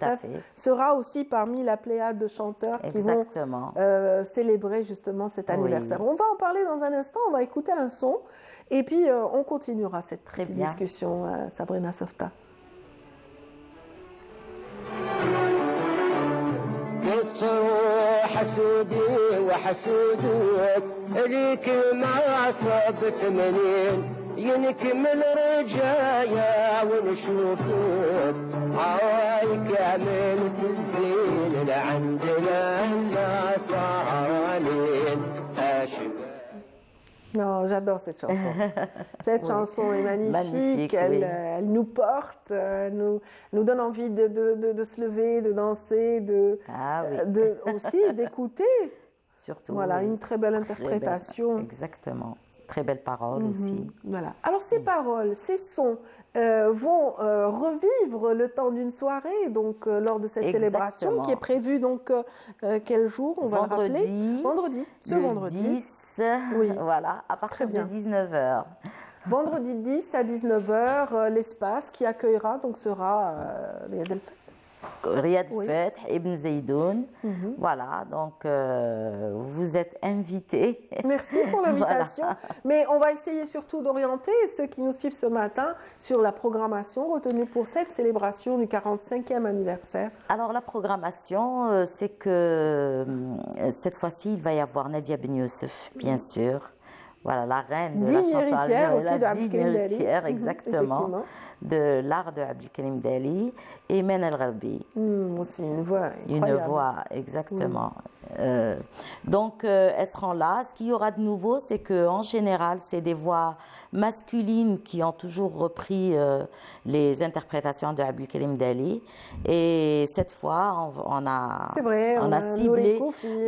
Hafef sera aussi parmi la pléiade de chanteurs qui vont célébrer justement cet anniversaire. On va en parler dans un instant, on va écouter un son et puis on continuera cette discussion, Sabrina Softa. تروح حسودي وحسودك ليك ما صاب 80 ينكمل رجايا ونشوفك هاي كامل الزين لعندنا النصارين Non, j'adore cette chanson. Cette chanson est magnifique. Elle nous porte, nous donne envie de se lever, de danser, aussi d'écouter. Surtout. Voilà, une très belle interprétation. Exactement. Très belle parole aussi. Voilà. Alors ces paroles, ces sons vont revivre le temps d'une soirée, donc lors de cette célébration qui est prévue donc quel jour on va le rappeler. Vendredi. Vendredi. 10, voilà, à partir de 19h. Vendredi 10 à 19h, l'espace qui accueillera donc sera Riyad Fath, Ibn Zaydoun. Voilà, donc vous êtes invités. Merci pour l'invitation. Voilà. Mais on va essayer surtout d'orienter ceux qui nous suivent ce matin sur la programmation retenue pour cette célébration du 45e anniversaire. Alors la programmation, c'est que cette fois-ci, il va y avoir Nadia Ben Youssef, bien sûr. Voilà, la reine de la chanson algérienne, la digne héritière, exactement, de l'art de Abdelkrim Dali, et Men El Gharbi. Aussi une voix incroyable. Une voix, exactement. Donc, elles seront là. Ce qu'il y aura de nouveau, c'est qu'en général, c'est des voix masculines qui ont toujours repris les interprétations de Abdelkrim Dali. Et cette fois, on a ciblé.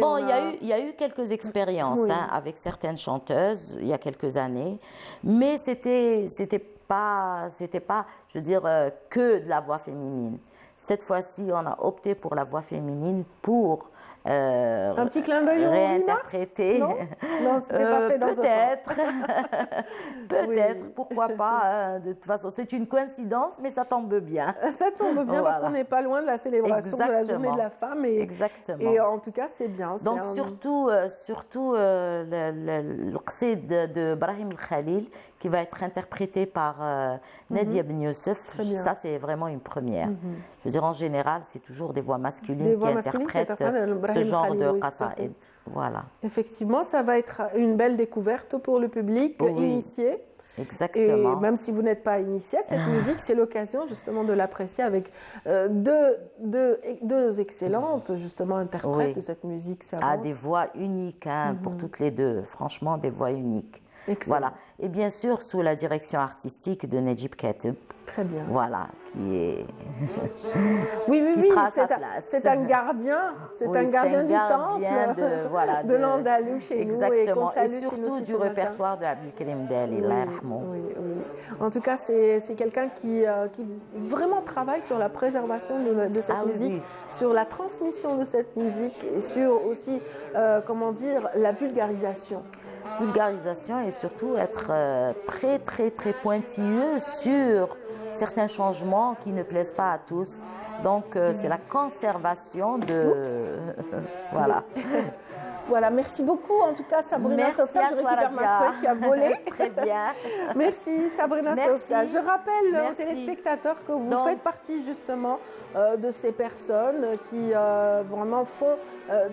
Bon, il y a eu quelques expériences avec certaines chanteuses il y a quelques années, mais c'était pas, je veux dire, que de la voix féminine. Cette fois-ci, on a opté pour la voix féminine pour un petit clin d'œil au réinterpréter. Non, c'était pas fait dans peut-être. Peut-être, pourquoi pas. De toute façon, c'est une coïncidence, mais ça tombe bien. Ça tombe bien parce qu'on n'est pas loin de la célébration de la journée de la femme. Exactement. Et en tout cas, c'est bien. Donc surtout le qsid de Brahim El-Khalil qui va être interprété par Nadia Ben Youssef. Ça, c'est vraiment une première. Je veux dire, en général, c'est toujours des voix masculines qui interprètent ce genre de qasaïd. Voilà. Effectivement, ça va être une belle découverte pour le public initié. Exactement. Et même si vous n'êtes pas initié à cette musique, c'est l'occasion justement de l'apprécier avec deux excellentes justement interprètes de cette musique savante. Des voix uniques pour toutes les deux. Franchement, des voix uniques. Excellent. Voilà. Et bien sûr, sous la direction artistique de Najib Kateb. Très bien. Voilà, qui est. Oui, sera à sa place. C'est un gardien, du temple de l'Andalou chez exactement. nous. Et surtout du répertoire de Abdelkarim Dali. Oui. En tout cas, c'est quelqu'un qui vraiment travaille sur la préservation de cette musique, sur la transmission de cette musique et sur aussi, la vulgarisation. Vulgarisation et surtout être très très très pointilleux sur certains changements qui ne plaisent pas à tous. Donc c'est la conservation de voilà. Voilà, merci beaucoup en tout cas Sabrina Softa. Je récupère ma feuille qui a volé. Très bien. Merci Sabrina Softa. Je rappelle aux téléspectateurs que vous faites partie justement de ces personnes qui vraiment font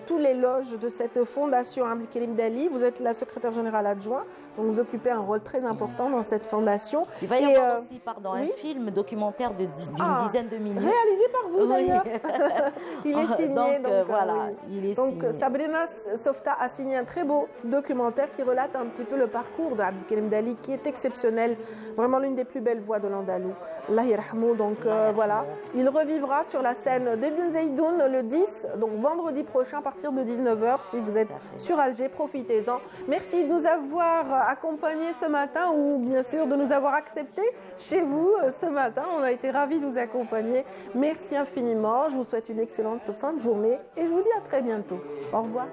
tout l'éloge de cette fondation Abdelkarim Dali. Vous êtes la secrétaire générale adjointe, donc vous occupez un rôle très important dans cette fondation. Il va y avoir aussi un film documentaire d'une dizaine de minutes. Réalisé par vous d'ailleurs. Il est signé. Donc, il est signé. Sabrina Softa a signé un très beau documentaire qui relate un petit peu le parcours de Abdelkarim Dali, qui est exceptionnel, vraiment l'une des plus belles voix de l'Andalou. Allah yarhamou. Donc voilà, il revivra sur la scène d'Ibn Zaydoun le 10, donc vendredi prochain à partir de 19h. Si vous êtes sur Alger, profitez-en. Merci de nous avoir accompagnés ce matin ou bien sûr de nous avoir acceptés chez vous ce matin. On a été ravis de vous accompagner. Merci infiniment. Je vous souhaite une excellente fin de journée et je vous dis à très bientôt. Au revoir.